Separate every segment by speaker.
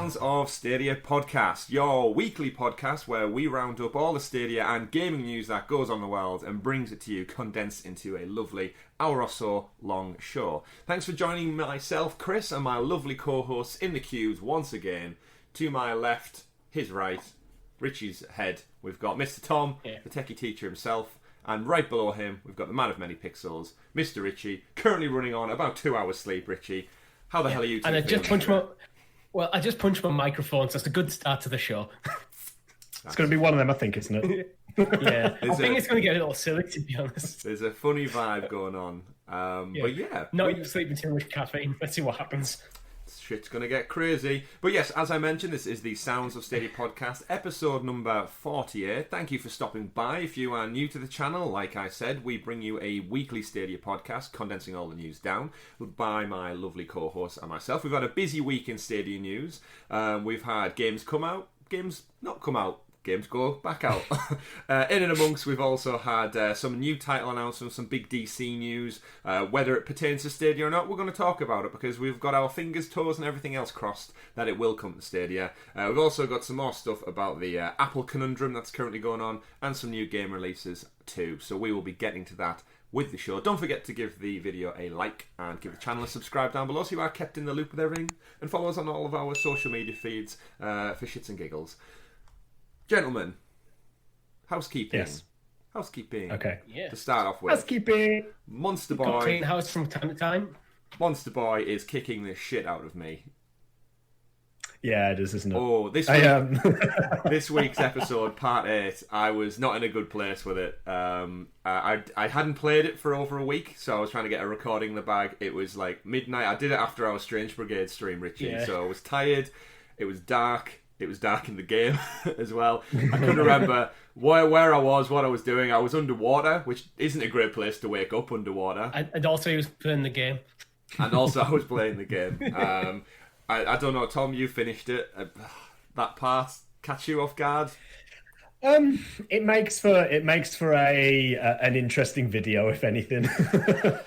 Speaker 1: Sounds of Stadia podcast, your weekly podcast where we round up all the Stadia and gaming news that goes on in the world and brings it to you condensed into a lovely hour or so long show. Thanks for joining myself, Chris, and my lovely co-hosts in the queues once again. To my left, his right, Richie's head, we've got Mr. Tom, the techie teacher himself, and right below him, we've got the man of many pixels, Mr. Richie, currently running on about 2 hours sleep. Richie, how the hell are you two?
Speaker 2: And I just punched my microphone, so it's a good start to the show.
Speaker 3: It's going to be one of them, I think, isn't it?
Speaker 2: Yeah, I think it's going to get a little silly, to be honest.
Speaker 1: There's a funny vibe going on. But yeah.
Speaker 2: Not sleeping too much caffeine. Let's see what happens.
Speaker 1: Shit's going to get crazy. But yes, as I mentioned, this is the Sounds of Stadia podcast, episode number 48. Thank you for stopping by. If you are new to the channel, like I said, we bring you a weekly Stadia podcast, condensing all the news down by my lovely co-host and myself. We've had a busy week in Stadia news. We've had games come out, games not come out, games go back out. In and amongst, we've also had some new title announcements, some big DC news. Whether it pertains to Stadia or not, we're going to talk about it because we've got our fingers, toes and everything else crossed that it will come to Stadia. We've also got some more stuff about the Apple conundrum that's currently going on and some new game releases too. So we will be getting to that with the show. Don't forget to give the video a like and give the channel a subscribe down below so you are kept in the loop with everything. And follow us on all of our social media feeds for shits and giggles. Gentlemen, housekeeping.
Speaker 3: Yes.
Speaker 1: Housekeeping.
Speaker 3: Okay.
Speaker 2: Yeah.
Speaker 1: To start off with.
Speaker 3: Housekeeping.
Speaker 1: Monster
Speaker 2: Got
Speaker 1: Boy.
Speaker 2: clean house from time to time.
Speaker 1: Monster Boy is kicking the shit out of me.
Speaker 3: Yeah, it is, isn't it?
Speaker 1: Oh, this week, this week's episode, part 8, I was not in a good place with it. I hadn't played it for over a week, so I was trying to get a recording in the bag. It was like midnight. I did it after our Strange Brigade stream, Richie, so I was tired. It was dark. It was dark in the game as well. I couldn't remember where I was, what I was doing. I was underwater, which isn't a great place to wake up underwater.
Speaker 2: And also he was playing the game.
Speaker 1: And also I was playing the game. I don't know, Tom, you finished it. That part catch you off guard?
Speaker 3: It makes for an interesting video, if anything.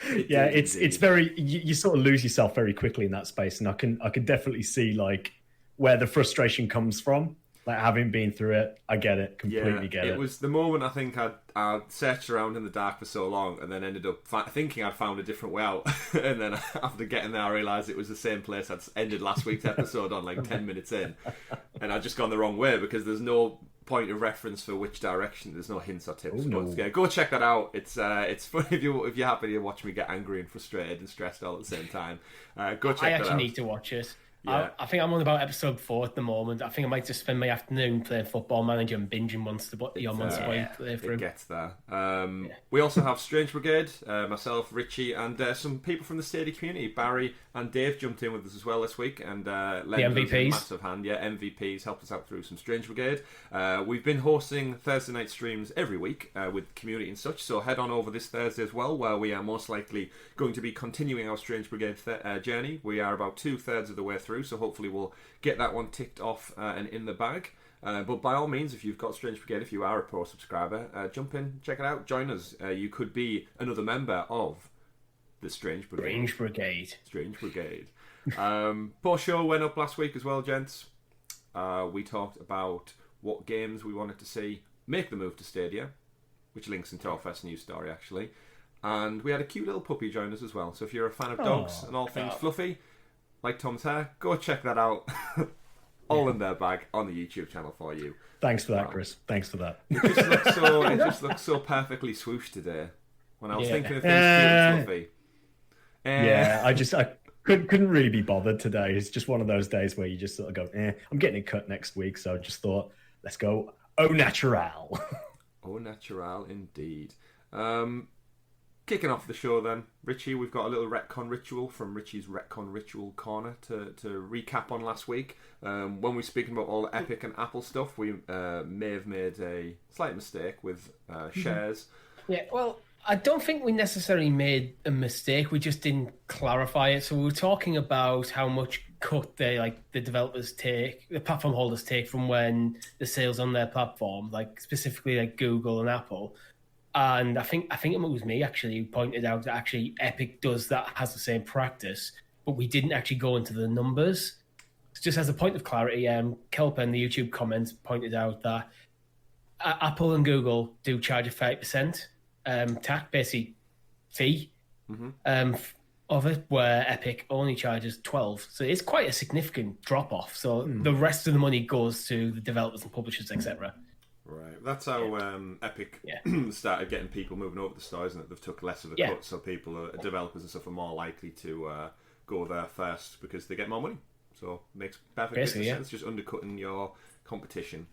Speaker 3: It's very you sort of lose yourself very quickly in that space, and I can definitely see like where the frustration comes from. Like, having been through it, I get it, completely get it.
Speaker 1: It was the moment I think I'd searched around in the dark for so long and then ended up thinking I'd found a different way out. And then after getting there, I realised it was the same place I'd ended last week's episode on, like 10 minutes in. And I'd just gone the wrong way because there's no point of reference for which direction. There's no hints or tips.
Speaker 3: Oh, no.
Speaker 1: But yeah, go check that out. It's fun if you're happy to watch me get angry and frustrated and stressed all at the same time. Go check that out.
Speaker 2: I actually need to watch it.
Speaker 1: Yeah.
Speaker 2: I think I'm on about episode 4 at the moment. I think I might just spend my afternoon playing Football Manager and binging Monster Boy playthrough.
Speaker 1: It gets there. We also have Strange Brigade, myself, Richie, and some people from the Stadia community. Barry and Dave jumped in with us as well this week and lent us a massive hand. Yeah, MVPs helped us out through some Strange Brigade. We've been hosting Thursday night streams every week with community and such, so head on over this Thursday as well, where we are most likely going to be continuing our Strange Brigade journey. We are about 2/3 of the way through, so hopefully we'll get that one ticked off and in the bag. But by all means, if you've got Strange Brigade, if you are a pro subscriber, jump in, check it out, join us. You could be another member of the Strange Brigade. Strange Brigade. Post show went up last week as well, gents. We talked about what games we wanted to see make the move to Stadia, which links into our first news story, actually. And we had a cute little puppy join us as well. So if you're a fan of dogs and all things fluffy, like Tom's hair, go check that out. All in their bag on the YouTube channel for you.
Speaker 3: Thanks for that, Chris. Thanks for that.
Speaker 1: It just looks so perfectly swooshed today. When I was thinking of things cute and fluffy.
Speaker 3: I couldn't really be bothered today. It's just one of those days where you just sort of go, I'm getting it cut next week, so I just thought, let's go au natural.
Speaker 1: Au natural, indeed. Kicking off the show then, Richie, we've got a little retcon ritual from Richie's Retcon Ritual Corner to recap on last week. When we were speaking about all the Epic and Apple stuff, we may have made a slight mistake with shares.
Speaker 2: Yeah, well, I don't think we necessarily made a mistake. We just didn't clarify it. So we were talking about how much cut the developers take, the platform holders take from when the sales on their platform, like specifically like Google and Apple. And I think it was me actually who pointed out that actually Epic has the same practice, but we didn't actually go into the numbers. just as a point of clarity, Kelper in the YouTube comments pointed out that Apple and Google do charge a 30% tax, basically fee of it, where Epic only charges 12%. So it's quite a significant drop off. So the rest of the money goes to the developers and publishers, etc.
Speaker 1: Right, that's how Epic started getting people moving over the store, isn't it? They've took less of a cut, so developers and stuff are more likely to go there first because they get more money. So it makes perfect business sense, just undercutting your competition.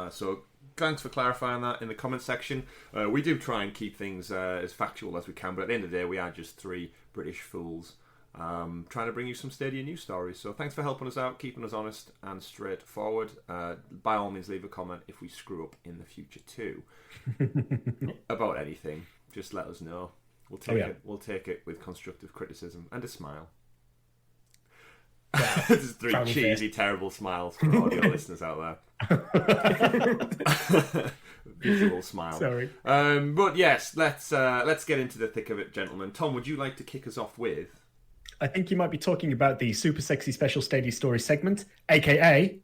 Speaker 1: So thanks for clarifying that in the comment section. We do try and keep things as factual as we can, but at the end of the day, we are just three British fools trying to bring you some Stadia news stories. So thanks for helping us out, keeping us honest and straightforward. By all means, leave a comment if we screw up in the future too. About anything, just let us know. We'll take it. We'll take it with constructive criticism and a smile. This is three cheesy, terrible smiles for audio listeners out there. Visual smile.
Speaker 3: Sorry.
Speaker 1: But yes, let's get into the thick of it, gentlemen. Tom, would you like to kick us off with?
Speaker 3: I think you might be talking about the super sexy special Stadia story segment, aka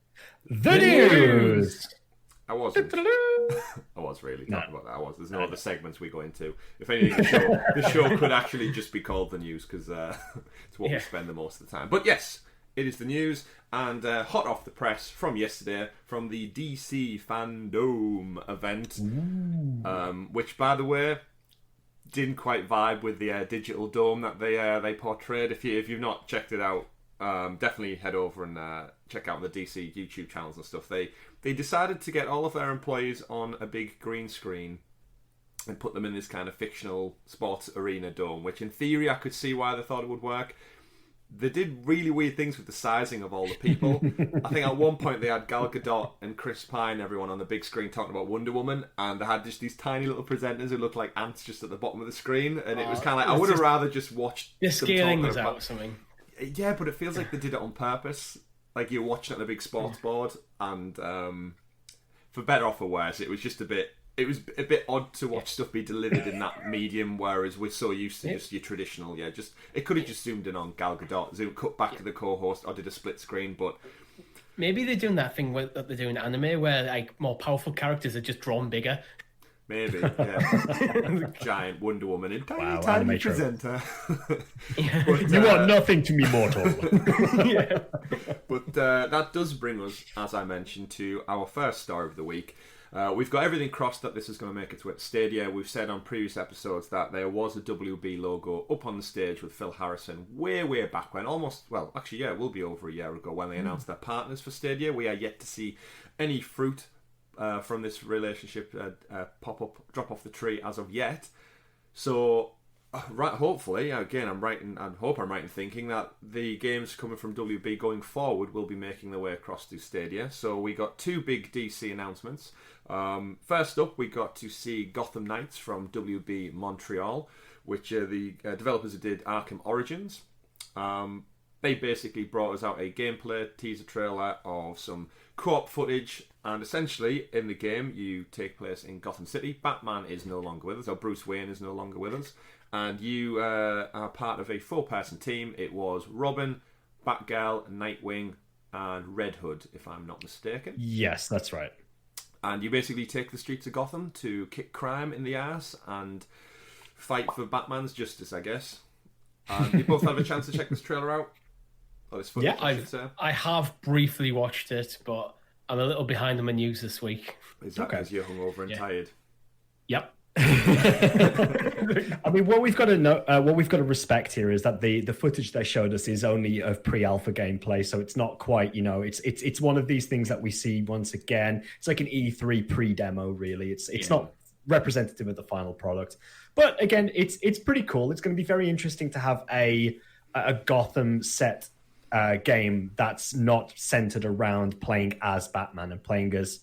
Speaker 3: the news.
Speaker 1: I wasn't. I was really talking about that. I was. There's no other segments we go into. If anything, the show could actually just be called the news because it's what we spend the most of the time. But yes, it is the news, and hot off the press from yesterday, from the DC Fandom event, which, by the way, didn't quite vibe with the digital dome that they portrayed. If you've not checked it out, definitely head over and check out the DC YouTube channels and stuff. They decided to get all of their employees on a big green screen and put them in this kind of fictional sports arena dome, which in theory I could see why they thought it would work. They did really weird things with the sizing of all the people. I think at one point they had Gal Gadot and Chris Pine, everyone on the big screen talking about Wonder Woman, and they had just these tiny little presenters who looked like ants just at the bottom of the screen, and it was kind of like, I would have rather just watched
Speaker 2: the scaling was out or something.
Speaker 1: Yeah, but it feels like they did it on purpose. Like you're watching it on a big sports board, and for better or for worse, it was just a bit odd to watch stuff be delivered in that medium, whereas we're so used to just your traditional, it could have just zoomed in on Gal Gadot, cut back to the co-host, or did a split screen, but...
Speaker 2: Maybe they're doing that thing that they do in anime, where like more powerful characters are just drawn bigger.
Speaker 1: Maybe, yeah. Giant Wonder Woman in tiny presenter.
Speaker 3: But, you are nothing to me, mortal.
Speaker 1: But that does bring us, as I mentioned, to our first story of the week. We've got everything crossed that this is going to make its way to Stadia. We've said on previous episodes that there was a WB logo up on the stage with Phil Harrison way back when, it will be over a year ago when they announced their partners for Stadia. We are yet to see any fruit from this relationship drop off the tree as of yet. So, hopefully, again, I hope I'm right in thinking that the games coming from WB going forward will be making their way across to Stadia. So we got two big DC announcements. First up, we got to see Gotham Knights from WB Montreal, which are the developers who did Arkham Origins. They basically brought us out a gameplay teaser trailer of some co-op footage, and essentially in the game you take place in Gotham City. Batman is no longer with us, or Bruce Wayne is no longer with us, and you are part of a 4-person team. It was Robin, Batgirl, Nightwing, and Red Hood, if I'm not mistaken.
Speaker 3: Yes, that's right.
Speaker 1: And you basically take the streets of Gotham to kick crime in the ass and fight for Batman's justice, I guess. You both have a chance to check this trailer out. Or this footage,
Speaker 2: I have briefly watched it, but I'm a little behind on my news this week.
Speaker 1: Is that because you're hungover and tired?
Speaker 2: Yep.
Speaker 3: I mean, what we've got to respect here is that the footage they showed us is only of pre-alpha gameplay, so it's not quite, it's one of these things that we see once again. It's like an E3 pre-demo, really. It's not representative of the final product, but again, it's pretty cool. It's going to be very interesting to have a Gotham set game that's not centered around playing as Batman and playing as,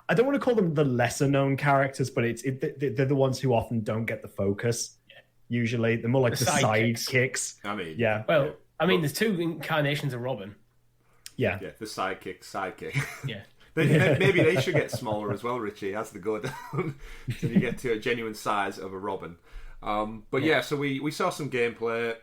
Speaker 3: I don't want to call them the lesser known characters, but they're the ones who often don't get the focus. Usually, they're more like the sidekicks.
Speaker 1: I mean,
Speaker 3: yeah.
Speaker 2: Well, there's two incarnations of Robin.
Speaker 3: Yeah,
Speaker 1: the sidekick.
Speaker 2: Yeah.
Speaker 1: Maybe they should get smaller as well, Richie, as they go down, so you get to a genuine size of a Robin. So we saw some gameplay.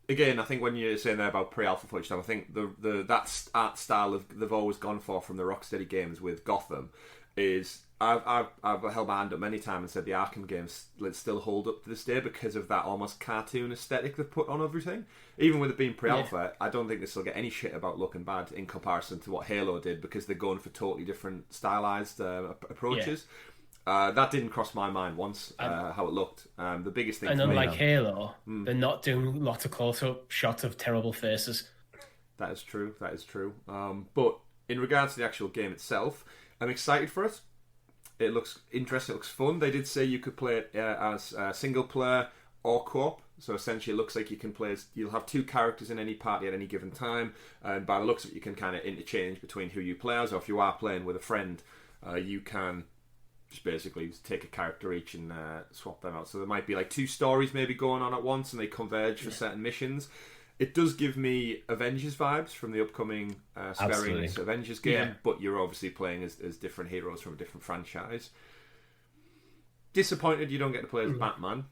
Speaker 1: again, I think when you're saying there about pre-alpha footage, I think that art style they've always gone for from the Rocksteady games with Gotham is I've held my hand up many times and said the Arkham games still hold up to this day because of that almost cartoon aesthetic they've put on everything. Even with it being pre-alpha, I don't think this will get any shit about looking bad in comparison to what Halo did because they're going for totally different stylized approaches. That didn't cross my mind once, how it looked. The biggest thing,
Speaker 2: and unlike Halo, they're not doing lots of close-up shots of terrible faces.
Speaker 1: That is true. But in regards to the actual game itself, I'm excited for it. It looks interesting. It looks fun. They did say you could play it as single player or co-op. So essentially, it looks like you can play. You'll have two characters in any party at any given time, and by the looks of it, you can kind of interchange between who you play as. Or if you are playing with a friend, you can just basically take a character each and swap them out. So there might be like two stories maybe going on at once, and they converge for certain missions. It does give me Avengers vibes from the upcoming Square Enix Avengers game, but you're obviously playing as different heroes from a different franchise. Disappointed you don't get to play as Batman.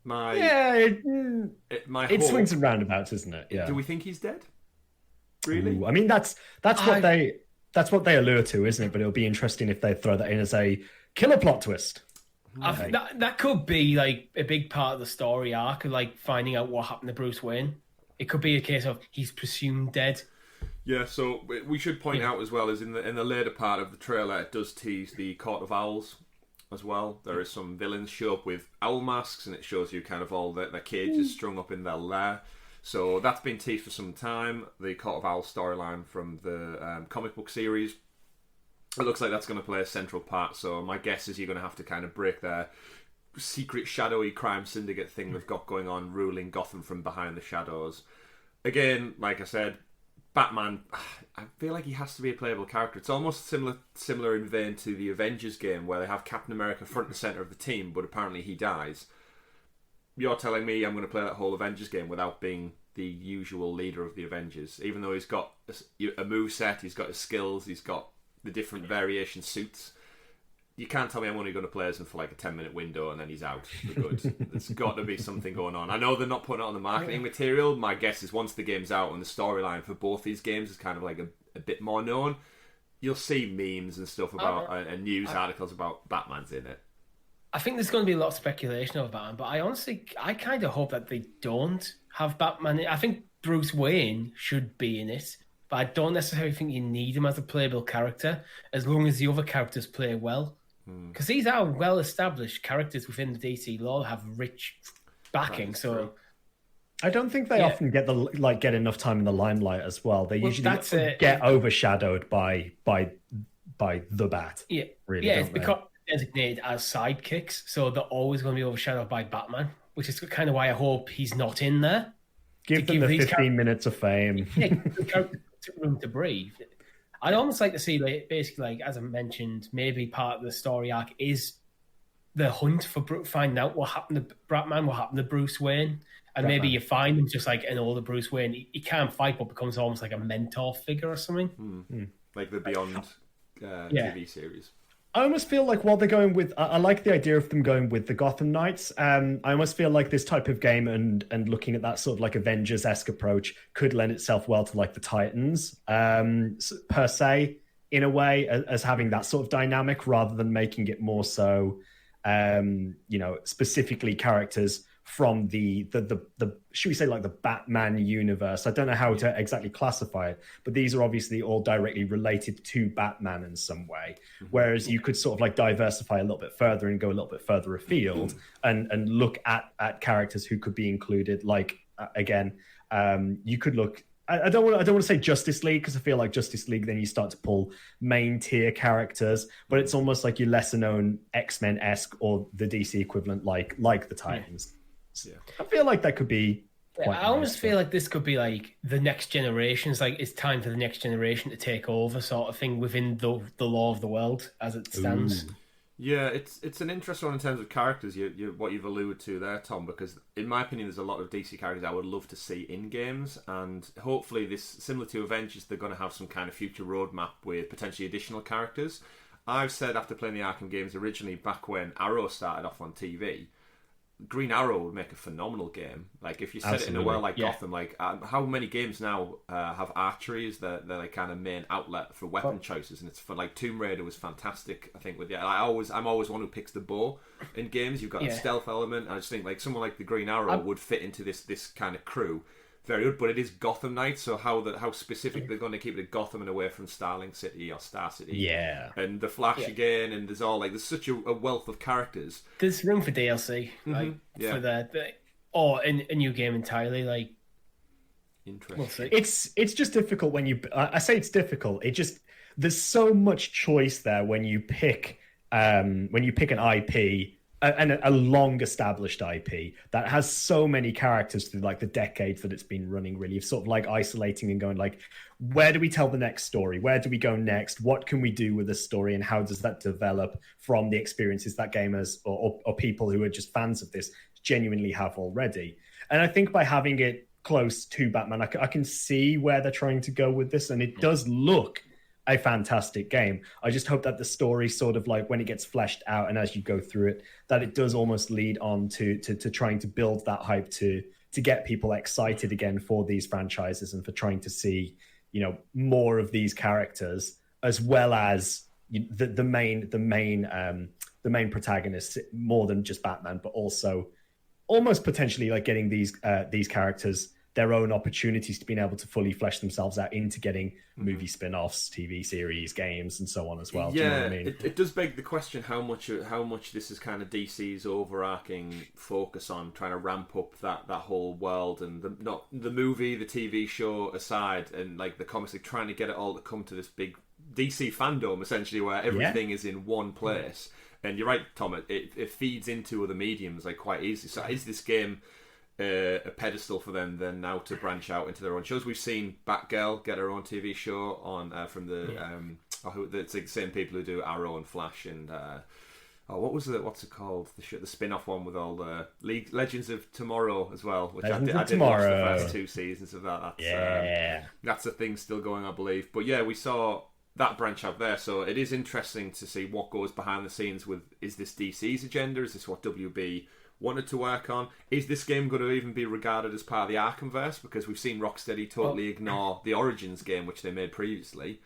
Speaker 3: It swings and roundabouts, isn't it? Yeah.
Speaker 1: Do we think he's dead? Really?
Speaker 3: Ooh, I mean, that's what they allure to, isn't it? But it'll be interesting if they throw that in as a killer plot twist.
Speaker 2: That could be like a big part of the story arc, of like finding out what happened to Bruce Wayne. It could be a case of he's presumed dead.
Speaker 1: Yeah, so we should point out as well as in the later part of the trailer, it does tease the Court of Owls as well. There is some villains show up with owl masks, and it shows you kind of all their cages strung up in their lair. So that's been teased for some time. The Court of Owls storyline from the comic book series. It looks like that's going to play a central part, so my guess is you're going to have to kind of break their secret, shadowy crime syndicate thing they've got going on, ruling Gotham from behind the shadows. Again, like I said, Batman, I feel like he has to be a playable character. It's almost similar in vein to the Avengers game, where they have Captain America front and centre of the team, but apparently he dies. You're telling me I'm going to play that whole Avengers game without being the usual leader of the Avengers, even though he's got a moveset, he's got his skills, he's got the different variation suits. You can't tell me I'm only going to play as him for like a 10-minute window and then he's out for good. There's got to be something going on. I know they're not putting it on the marketing material. My guess is once the game's out and the storyline for both these games is kind of like a bit more known, you'll see memes and stuff about and news articles about Batman's in it.
Speaker 2: I think there's going to be a lot of speculation over Batman, but I kind of hope that they don't have Batman. I think Bruce Wayne should be in it, but I don't necessarily think you need him as a playable character as long as the other characters play well. Because these are well-established characters within the DC lore, have rich backing. So
Speaker 3: I don't think they often get enough time in the limelight as well. They usually get overshadowed by the Bat. Yeah, really.
Speaker 2: Yeah, it's because they're designated as sidekicks, so they're always going to be overshadowed by Batman, which is kind of why I hope he's not in there.
Speaker 3: Give them the 15 minutes of fame.
Speaker 2: Yeah, the character room to breathe. I'd almost like to see, basically, as I mentioned, maybe part of the story arc is the hunt for finding out what happened to Batman, what happened to Bruce Wayne, and maybe you find him just like an older Bruce Wayne. He can't fight, but becomes almost like a mentor figure or something.
Speaker 1: Like the Beyond TV series.
Speaker 3: I almost feel like while they're going with, I like the idea of them going with the Gotham Knights. I almost feel like this type of game and looking at that sort of like Avengers-esque approach could lend itself well to like the Titans per se, in a way, as having that sort of dynamic rather than making it more so, specifically characters from the should we say like the Batman universe. I don't know how to exactly classify it, but these are obviously all directly related to Batman in some way. Whereas you could sort of like diversify a little bit further and go a little bit further afield and look at characters who could be included. Like you could look. I don't want to say Justice League, because I feel like Justice League then you start to pull main tier characters, but it's almost like your lesser known X-Men-esque or the DC equivalent like the Titans. Yeah. I feel like that could be
Speaker 2: I almost feel like this could be like the next generation. It's like it's time for the next generation to take over, sort of thing, within the law of the world as it stands.
Speaker 1: Ooh. Yeah, it's an interesting one in terms of characters. What you've alluded to there, Tom, because in my opinion, there's a lot of DC characters I would love to see in games, and hopefully, this similar to Avengers, they're going to have some kind of future roadmap with potentially additional characters. I've said after playing the Arkham games originally, back when Arrow started off on TV, Green Arrow would make a phenomenal game. Like if you set it in a world like Gotham, like how many games now have archery as their like kind of main outlet for weapon choices, and it's for like Tomb Raider was fantastic. I think with I'm always one who picks the bow in games. You've got a stealth element. I just think like someone like the Green Arrow would fit into this kind of crew. Very good, but it is Gotham Knights, so how specific they're going to keep it at Gotham and away from Starling City or Star City.
Speaker 3: Yeah.
Speaker 1: And the Flash again, and there's such a wealth of characters.
Speaker 2: There's room for DLC, for or a new game entirely. Like,
Speaker 1: interesting.
Speaker 2: We'll see.
Speaker 3: It's just difficult when you. I say it's difficult. There's so much choice there when you pick an IP. And a long established IP that has so many characters through like the decades that it's been running, really sort of like isolating and going like, where do we tell the next story? Where do we go next? What can we do with this story? And how does that develop from the experiences that gamers or people who are just fans of this genuinely have already? And I think by having it close to Batman, I can see where they're trying to go with this. And it does look a fantastic game. I just hope that the story sort of like when it gets fleshed out and as you go through it, that it does almost lead on to trying to build that hype to get people excited again for these franchises and for trying to see, more of these characters, as well as the main protagonists, more than just Batman, but also almost potentially like getting these characters their own opportunities to being able to fully flesh themselves out into getting movie spin-offs, TV series, games, and so on as well.
Speaker 1: Yeah,
Speaker 3: do you know what I mean?
Speaker 1: It does beg the question how much this is kind of DC's overarching focus on trying to ramp up that whole world, and the movie, the TV show aside, and like the comics, like trying to get it all to come to this big DC fandom essentially where everything is in one place. And you're right, Tom. It feeds into other mediums like quite easily. So is this game a pedestal for them then now to branch out into their own shows? We've seen Batgirl get her own TV show on from it's like the same people who do Arrow and Flash and what's it called, the spin-off one with all the Legends of Tomorrow as well, which I did watch the first 2 seasons of that. That's a thing still going, I believe. But yeah, we saw that branch out there, so it is interesting to see what goes behind the scenes with, is this DC's agenda, is this what WB wanted to work on? Is this game going to even be regarded as part of the Arkhamverse? Because we've seen Rocksteady totally ignore the Origins game, which they made previously.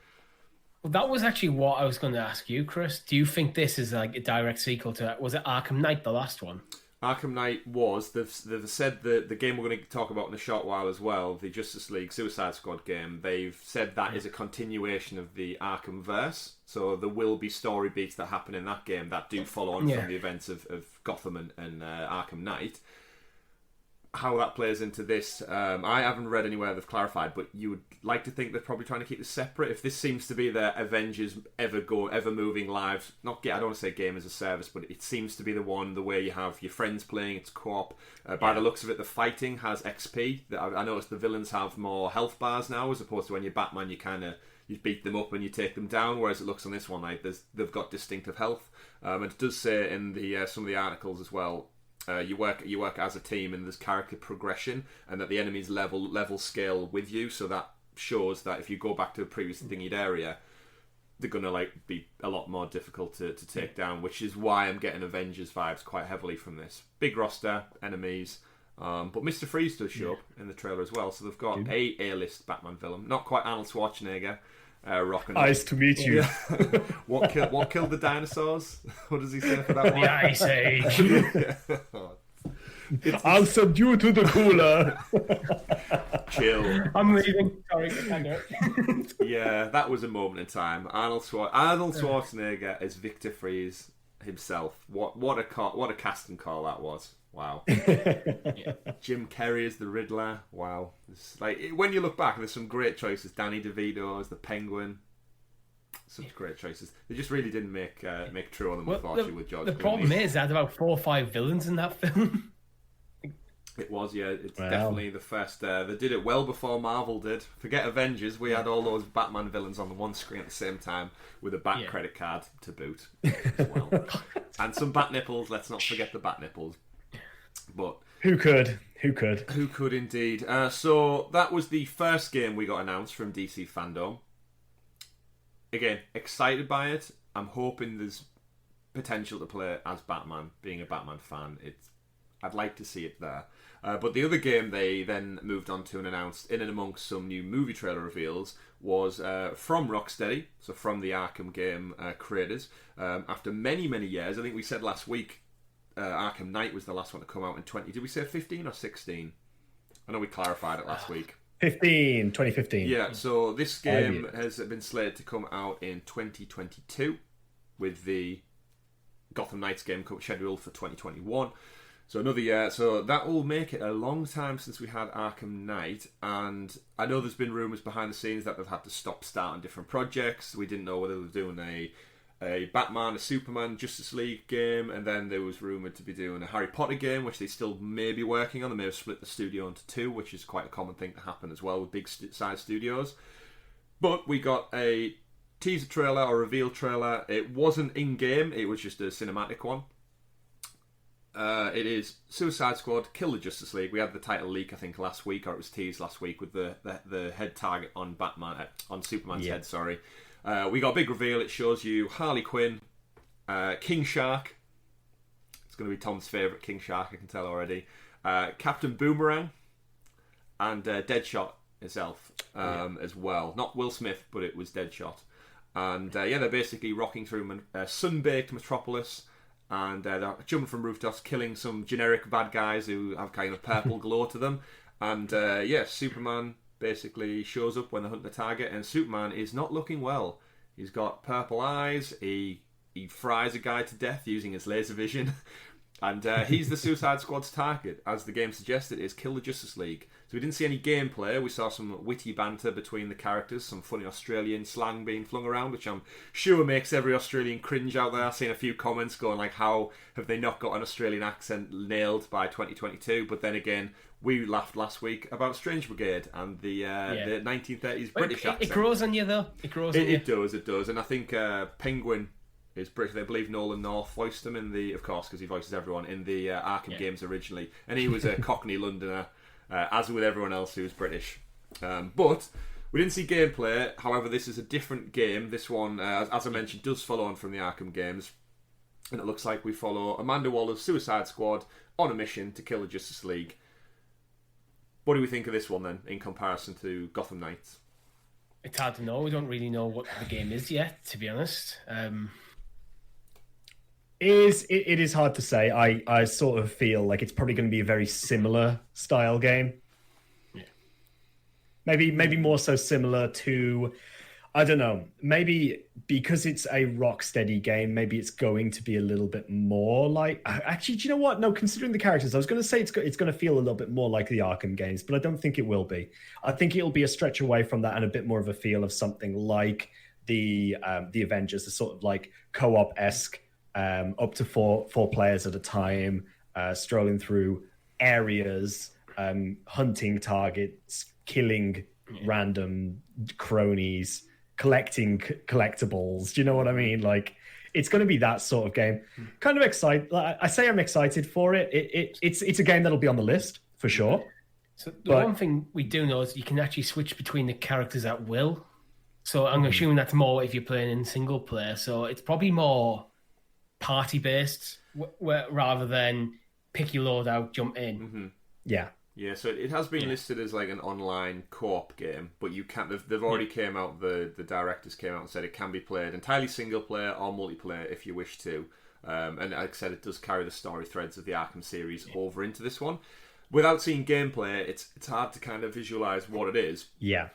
Speaker 2: Well, that was actually what I was going to ask you, Chris. Do you think this is like a direct sequel to, was it Arkham Knight, the last one?
Speaker 1: Arkham Knight was. They've said the game we're going to talk about in a short while as well, the Justice League Suicide Squad game, they've said that is a continuation of the Arkhamverse. So there will be story beats that happen in that game that do follow on from the events of Gotham and Arkham Knight. How that plays into this, I haven't read anywhere they've clarified, but you would like to think they're probably trying to keep this separate. If this seems to be their Avengers ever moving live, I don't want to say game as a service, but it seems to be the way you have your friends playing, it's co-op. By the looks of it, the fighting has XP. I noticed the villains have more health bars now, as opposed to when you're Batman, you beat them up and you take them down, whereas it looks on this one like they've got distinctive health. And it does say in the some of the articles as well, you work as a team and there's character progression, and that the enemies level scale with you, so that shows that if you go back to a previous thingied area, they're gonna like be a lot more difficult to take down, which is why I'm getting Avengers vibes quite heavily from this. Big roster, enemies, but Mr. Freeze does show up in the trailer as well, so they've got A-list Batman villain, not quite Arnold Schwarzenegger. Rocking
Speaker 3: nice to meet you.
Speaker 1: What killed the dinosaurs? What does he say for that one?
Speaker 2: The Ice Age.
Speaker 3: I'll send you to the cooler.
Speaker 1: Chill.
Speaker 2: I'm leaving. Sorry.
Speaker 1: Yeah, that was a moment in time. Arnold Schwarzenegger as Victor Freeze himself. What a casting call that was. Wow. Jim Carrey as the Riddler. Wow. It's like when you look back, there's some great choices. Danny DeVito as the Penguin. Such great choices. They just really didn't make true on them, unfortunately, with George Clooney.
Speaker 2: The problem is, they had about 4 or 5 villains in that film.
Speaker 1: It was, yeah. It's definitely the first. They did it well before Marvel did. Forget Avengers. We had all those Batman villains on the one screen at the same time with a Bat credit card to boot as well. And some Bat nipples. Let's not forget the Bat nipples. But
Speaker 3: who could
Speaker 1: indeed. So that was the first game we got announced from DC Fandom. Again, excited by it. I'm hoping there's potential to play as Batman. Being a Batman fan, I'd like to see it there. But the other game they then moved on to and announced, in and amongst some new movie trailer reveals, was from Rocksteady, so from the Arkham game creators. After many, many years, I think we said last week, Arkham Knight was the last one to come out in 20... Did we say 15 or 16? I know we clarified it last week.
Speaker 3: 2015.
Speaker 1: Yeah, so this game has been slated to come out in 2022, with the Gotham Knights game scheduled for 2021. So another year. So that will make it a long time since we had Arkham Knight. And I know there's been rumours behind the scenes that they've had to stop starting different projects. We didn't know whether they were doing a Batman, a Superman, Justice League game. And then there was rumoured to be doing a Harry Potter game, which they still may be working on. They may have split the studio into two, which is quite a common thing to happen as well with big size studios. But we got a teaser trailer or reveal trailer. It wasn't in-game. It was just a cinematic one. It is Suicide Squad, Kill the Justice League. We had the title leak, I think, last week, or it was teased last week with the head target on Batman, on Superman's head. Sorry, we got a big reveal. It shows you Harley Quinn, King Shark. It's going to be Tom's favourite, King Shark. I can tell already. Captain Boomerang and Deadshot himself as well. Not Will Smith, but it was Deadshot. And they're basically rocking through sun-baked Metropolis. And they're jumping from rooftops, killing some generic bad guys who have kind of purple glow to them. And Superman basically shows up when they hunt the target, and Superman is not looking well. He's got purple eyes. He fries a guy to death using his laser vision. And he's the Suicide Squad's target, as the game suggested, is Kill the Justice League. So we didn't see any gameplay. We saw some witty banter between the characters, some funny Australian slang being flung around, which I'm sure makes every Australian cringe out there. I've seen a few comments going like, how have they not got an Australian accent nailed by 2022? But then again, we laughed last week about Strange Brigade and the 1930s British accent.
Speaker 2: It grows on you, though. It grows on you.
Speaker 1: It does. And I think Penguin is British. I believe Nolan North voiced him in the, of course, because he voices everyone in the Arkham games originally, and he was a Cockney Londoner, as with everyone else who was British. But we didn't see gameplay. However, this is a different game. This one, as I mentioned, does follow on from the Arkham games, and it looks like we follow Amanda Waller's Suicide Squad on a mission to kill the Justice League. What do we think of this one then, in comparison to Gotham Knights?
Speaker 2: It's hard to know. We don't really know what the game is yet, to be honest.
Speaker 3: It is hard to say. I sort of feel like it's probably going to be a very similar style game.
Speaker 2: Yeah.
Speaker 3: Maybe more so similar to, I don't know, maybe because it's a Rocksteady game, maybe it's going to be a little bit more like... Actually, do you know what? No, considering the characters, I was going to say it's going to feel a little bit more like the Arkham games, but I don't think it will be. I think it'll be a stretch away from that and a bit more of a feel of something like the Avengers, the sort of like co-op-esque, up to four players at a time, strolling through areas, hunting targets, killing random cronies, collecting collectibles. Do you know what I mean? Like, it's going to be that sort of game. Kind of excited. I say I'm excited for it. It's a game that'll be on the list for sure.
Speaker 2: So one thing we do know is you can actually switch between the characters at will. So I'm assuming that's more if you're playing in single player. So it's probably more party based rather than pick your load out, jump in.
Speaker 1: Mm-hmm.
Speaker 3: Yeah,
Speaker 1: so it has been listed as like an online co-op game, but you can't. They've already came out. The directors came out and said it can be played entirely single player or multiplayer if you wish to. And like I said, it does carry the story threads of the Arkham series over into this one. Without seeing gameplay, it's hard to kind of visualize what it is.
Speaker 3: Yeah,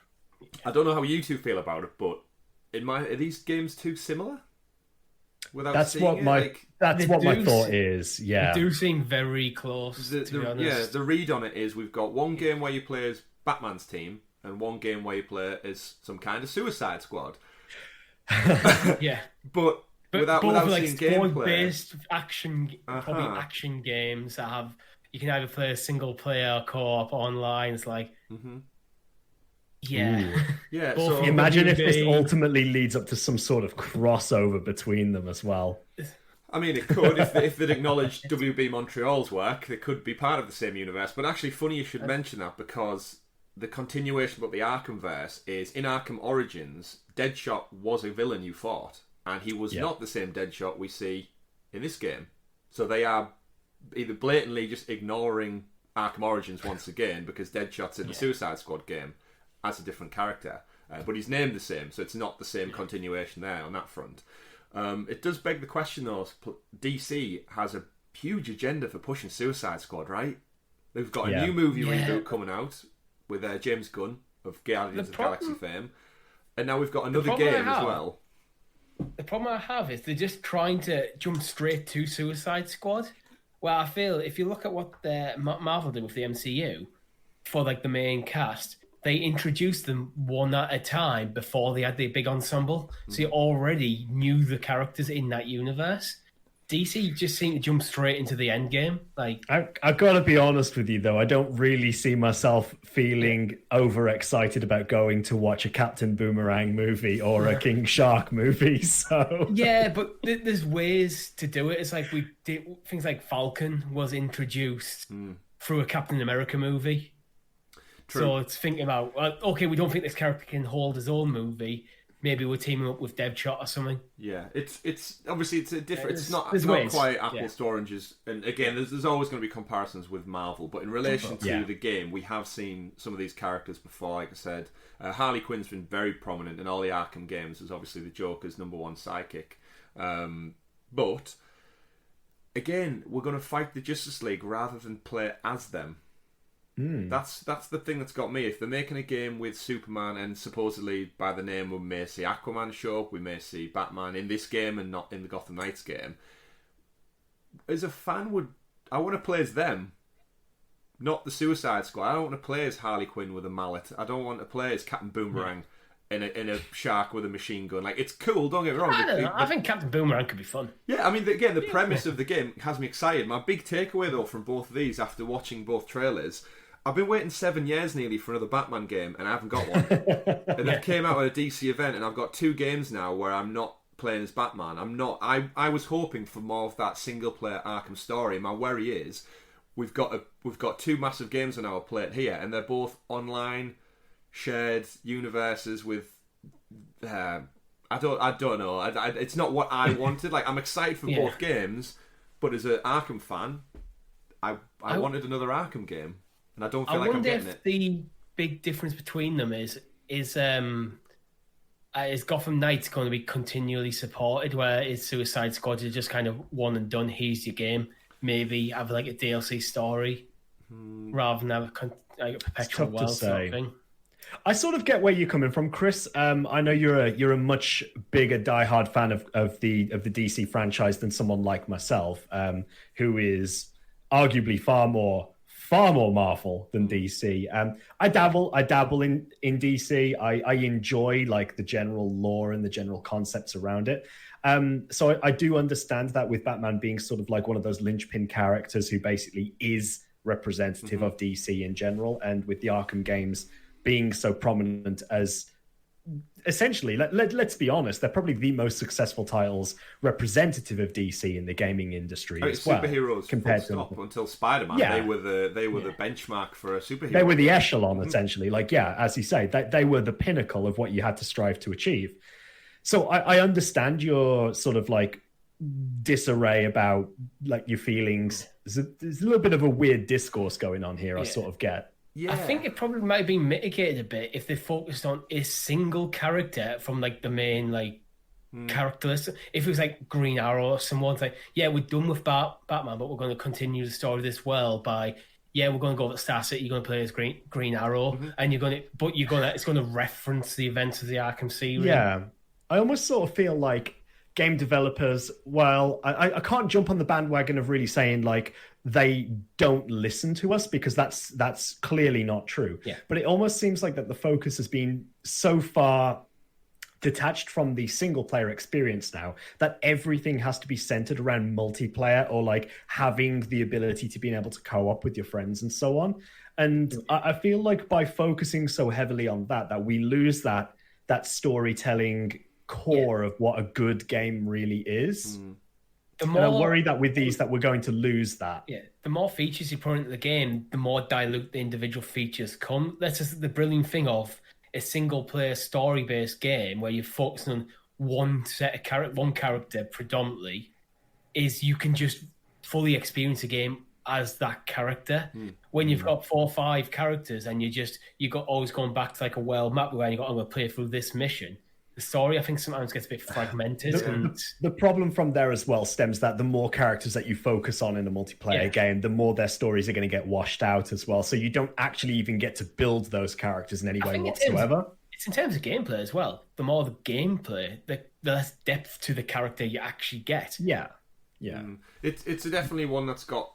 Speaker 1: I don't know how you two feel about it, but are these games too similar?
Speaker 3: That's what my thought is. Yeah,
Speaker 2: they do seem very close. To be honest.
Speaker 1: Yeah, the read on it is we've got one game where you play as Batman's team and one game where you play as some kind of Suicide Squad.
Speaker 2: Yeah,
Speaker 1: but without seeing gameplay,
Speaker 2: based action, probably action games that have you can either play a single player, co-op, online. It's like. Mm-hmm. Yeah.
Speaker 1: Yeah.
Speaker 3: So imagine if this ultimately leads up to some sort of crossover between them as well.
Speaker 1: I mean, it could if they'd acknowledged WB Montreal's work. They could be part of the same universe. But actually, funny you should mention that because the continuation of the Arkhamverse is in Arkham Origins. Deadshot was a villain you fought, and he was not the same Deadshot we see in this game. So they are either blatantly just ignoring Arkham Origins once again because Deadshot's in the Suicide Squad game as a different character, but he's named the same, so it's not the same continuation there on that front. It does beg the question though, DC has a huge agenda for pushing Suicide Squad, right? They've got a new movie reboot coming out with James Gunn of Guardians of the Galaxy fame, and now we've got another game as well.
Speaker 2: The problem I have is they're just trying to jump straight to Suicide Squad. Well, I feel if you look at what Marvel did with the MCU for like the main cast, they introduced them one at a time before they had the big ensemble. So you already knew the characters in that universe. DC just seemed to jump straight into the end game. Like,
Speaker 3: I've got to be honest with you, though. I don't really see myself feeling overexcited about going to watch a Captain Boomerang movie or a King Shark movie. So
Speaker 2: yeah, but there's ways to do it. It's like we did things like Falcon was introduced through a Captain America movie. True. So it's thinking about, okay, we don't think this character can hold his own movie. Maybe we're teaming up with Deadshot or something.
Speaker 1: Yeah, it's obviously it's a different. It's not quite apples to oranges. And again, there's always going to be comparisons with Marvel. But in relation to the game, we have seen some of these characters before. Like I said, Harley Quinn's been very prominent in all the Arkham games as obviously the Joker's #1 sidekick. But again, we're going to fight the Justice League rather than play as them. That's the thing that's got me. If they're making a game with Superman and supposedly by the name we may see Aquaman show up, we may see Batman in this game and not in the Gotham Knights game. As a fan, I want to play as them, not the Suicide Squad. I don't want to play as Harley Quinn with a mallet. I don't want to play as Captain Boomerang in a shark with a machine gun. Like, it's cool, don't get me wrong.
Speaker 2: I think Captain Boomerang could be fun.
Speaker 1: Yeah, I mean, again, the premise of the game has me excited. My big takeaway though from both of these after watching both trailers, I've been waiting 7 years nearly for another Batman game, and I haven't got one. And it came out at a DC event, and I've got 2 games now where I'm not playing as Batman. I was hoping for more of that single-player Arkham story. My worry is we've got 2 massive games on our plate here, and they're both online, shared universes with. I don't know. It's not what I wanted. Like, I'm excited for both games, but as an Arkham fan, I wanted another Arkham game. And I don't feel like I'm getting it.
Speaker 2: I wonder if the big difference between them is Gotham Knights going to be continually supported, where is Suicide Squad is just kind of one and done, here's your game. Maybe have like a DLC story rather than have a perpetual world sort of thing.
Speaker 3: I sort of get where you're coming from, Chris. I know you're a much bigger diehard fan of the DC franchise than someone like myself, who is arguably far more Marvel than DC. I dabble in DC. I enjoy like the general lore and the general concepts around it. So I do understand that with Batman being sort of like one of those linchpin characters who basically is representative of DC in general, and with the Arkham games being so prominent as essentially, let's be honest, they're probably the most successful titles representative of DC in the gaming industry as well.
Speaker 1: Superheroes compared to until Spider-Man, they were the benchmark for a superhero.
Speaker 3: They were the echelon essentially. Like, as you say, they were the pinnacle of what you had to strive to achieve. So I understand your sort of like disarray about like your feelings. There's a little bit of a weird discourse going on here. I sort of get.
Speaker 2: Yeah. I think it probably might be mitigated a bit if they focused on a single character from like the main like character list. If it was like Green Arrow or someone, like, yeah, we're done with Batman, but we're going to continue the story this well by, we're going to go to Star City, you're going to play as Green Arrow, and it's going to reference the events of the Arkham series.
Speaker 3: Yeah, I almost sort of feel like game developers, well, I can't jump on the bandwagon of really saying like they don't listen to us, because that's clearly not true.
Speaker 2: Yeah.
Speaker 3: But it almost seems like that the focus has been so far detached from the single player experience now that everything has to be centered around multiplayer or like having the ability to being able to co-op with your friends and so on. And I feel like by focusing so heavily on that we lose that storytelling core of what a good game really is. And I worry that with these that we're going to lose that.
Speaker 2: Yeah, the more features you put into the game, the more dilute the individual features come. That's just the brilliant thing of a single-player story-based game where you're focusing on one character predominantly, is you can just fully experience a game as that character. When you've got 4 or 5 characters and you got always going back to like a world map where you got to play through this mission, the story I think sometimes gets a bit fragmented.
Speaker 3: The problem from there as well stems that the more characters that you focus on in a multiplayer game, the more their stories are going to get washed out as well. So you don't actually even get to build those characters in any way whatsoever.
Speaker 2: It's in terms of gameplay as well. The more the gameplay, the less depth to the character you actually get.
Speaker 3: Yeah.
Speaker 1: It's definitely one that's got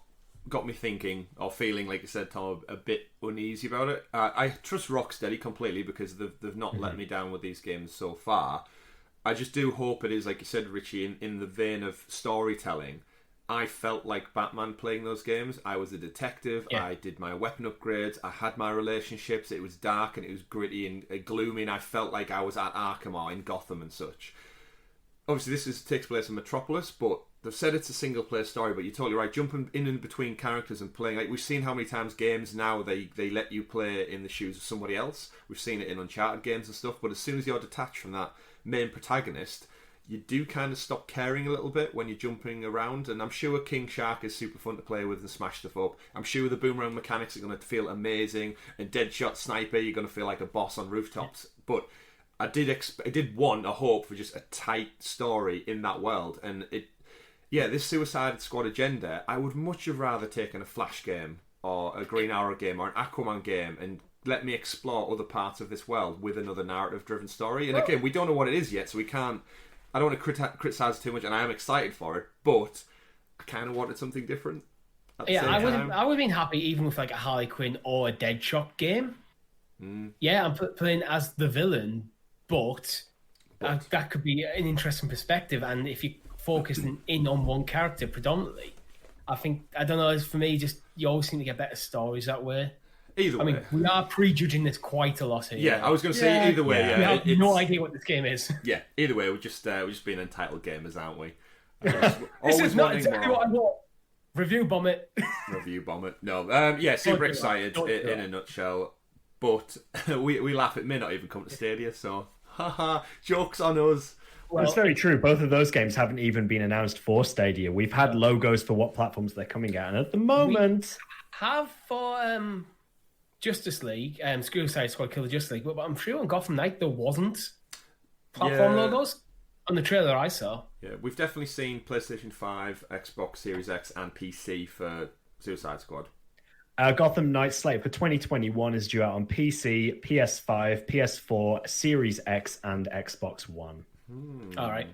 Speaker 1: me thinking or feeling, like you said, Tom, a bit uneasy about it. I trust Rocksteady completely because they've not let me down with these games so far. I just do hope it is, like you said, Richie, in the vein of storytelling. I felt like Batman playing those games. I was a detective. Yeah. I did my weapon upgrades. I had my relationships. It was dark and it was gritty and gloomy, and I felt like I was at Arkham or in Gotham and such. Obviously, this takes place in Metropolis, but they've said it's a single-player story, but you're totally right. Jumping in and between characters and playing, like we've seen how many times games now they let you play in the shoes of somebody else. We've seen it in Uncharted games and stuff, but as soon as you're detached from that main protagonist, you do kind of stop caring a little bit when you're jumping around. And I'm sure King Shark is super fun to play with and smash stuff up. I'm sure the boomerang mechanics are going to feel amazing, and Deadshot Sniper, you're going to feel like a boss on rooftops. But I did want a hope for just a tight story in that world, and this Suicide Squad agenda, I would much have rather taken a Flash game or a Green Arrow game or an Aquaman game and let me explore other parts of this world with another narrative-driven story. And again, we don't know what it is yet, so we can't. I don't want to criticise too much, and I am excited for it, but I kind of wanted something different.
Speaker 2: I would have been happy even with like a Harley Quinn or a Deadshot game. Yeah, I'm playing as the villain, but that could be an interesting perspective. And if you focusing in on one character predominantly, I don't know, for me, just you always seem to get better stories that way.
Speaker 1: Either way.
Speaker 2: I mean, we are prejudging this quite a lot here.
Speaker 1: Yeah, I was going to say either way.
Speaker 2: We have no idea what this game is.
Speaker 1: Yeah, either way, we're just being entitled gamers, aren't we?
Speaker 2: This is not exactly what I want. Review bomb it.
Speaker 1: Review bomb it. No, super excited in a nutshell. But we laugh, it may not even come to Stadia, so haha, jokes on us.
Speaker 3: Well, that's very true. Both of those games haven't even been announced for Stadia. We've had logos for what platforms they're coming at, and at the moment,
Speaker 2: we have for Justice League, Suicide Squad Kill the Justice League, but I'm sure on Gotham Knight there wasn't platform logos on the trailer I saw.
Speaker 1: Yeah, we've definitely seen PlayStation 5, Xbox Series X, and PC for Suicide Squad.
Speaker 3: Gotham Knight slate for 2021 is due out on PC, PS5, PS4, Series X, and Xbox One.
Speaker 2: All right.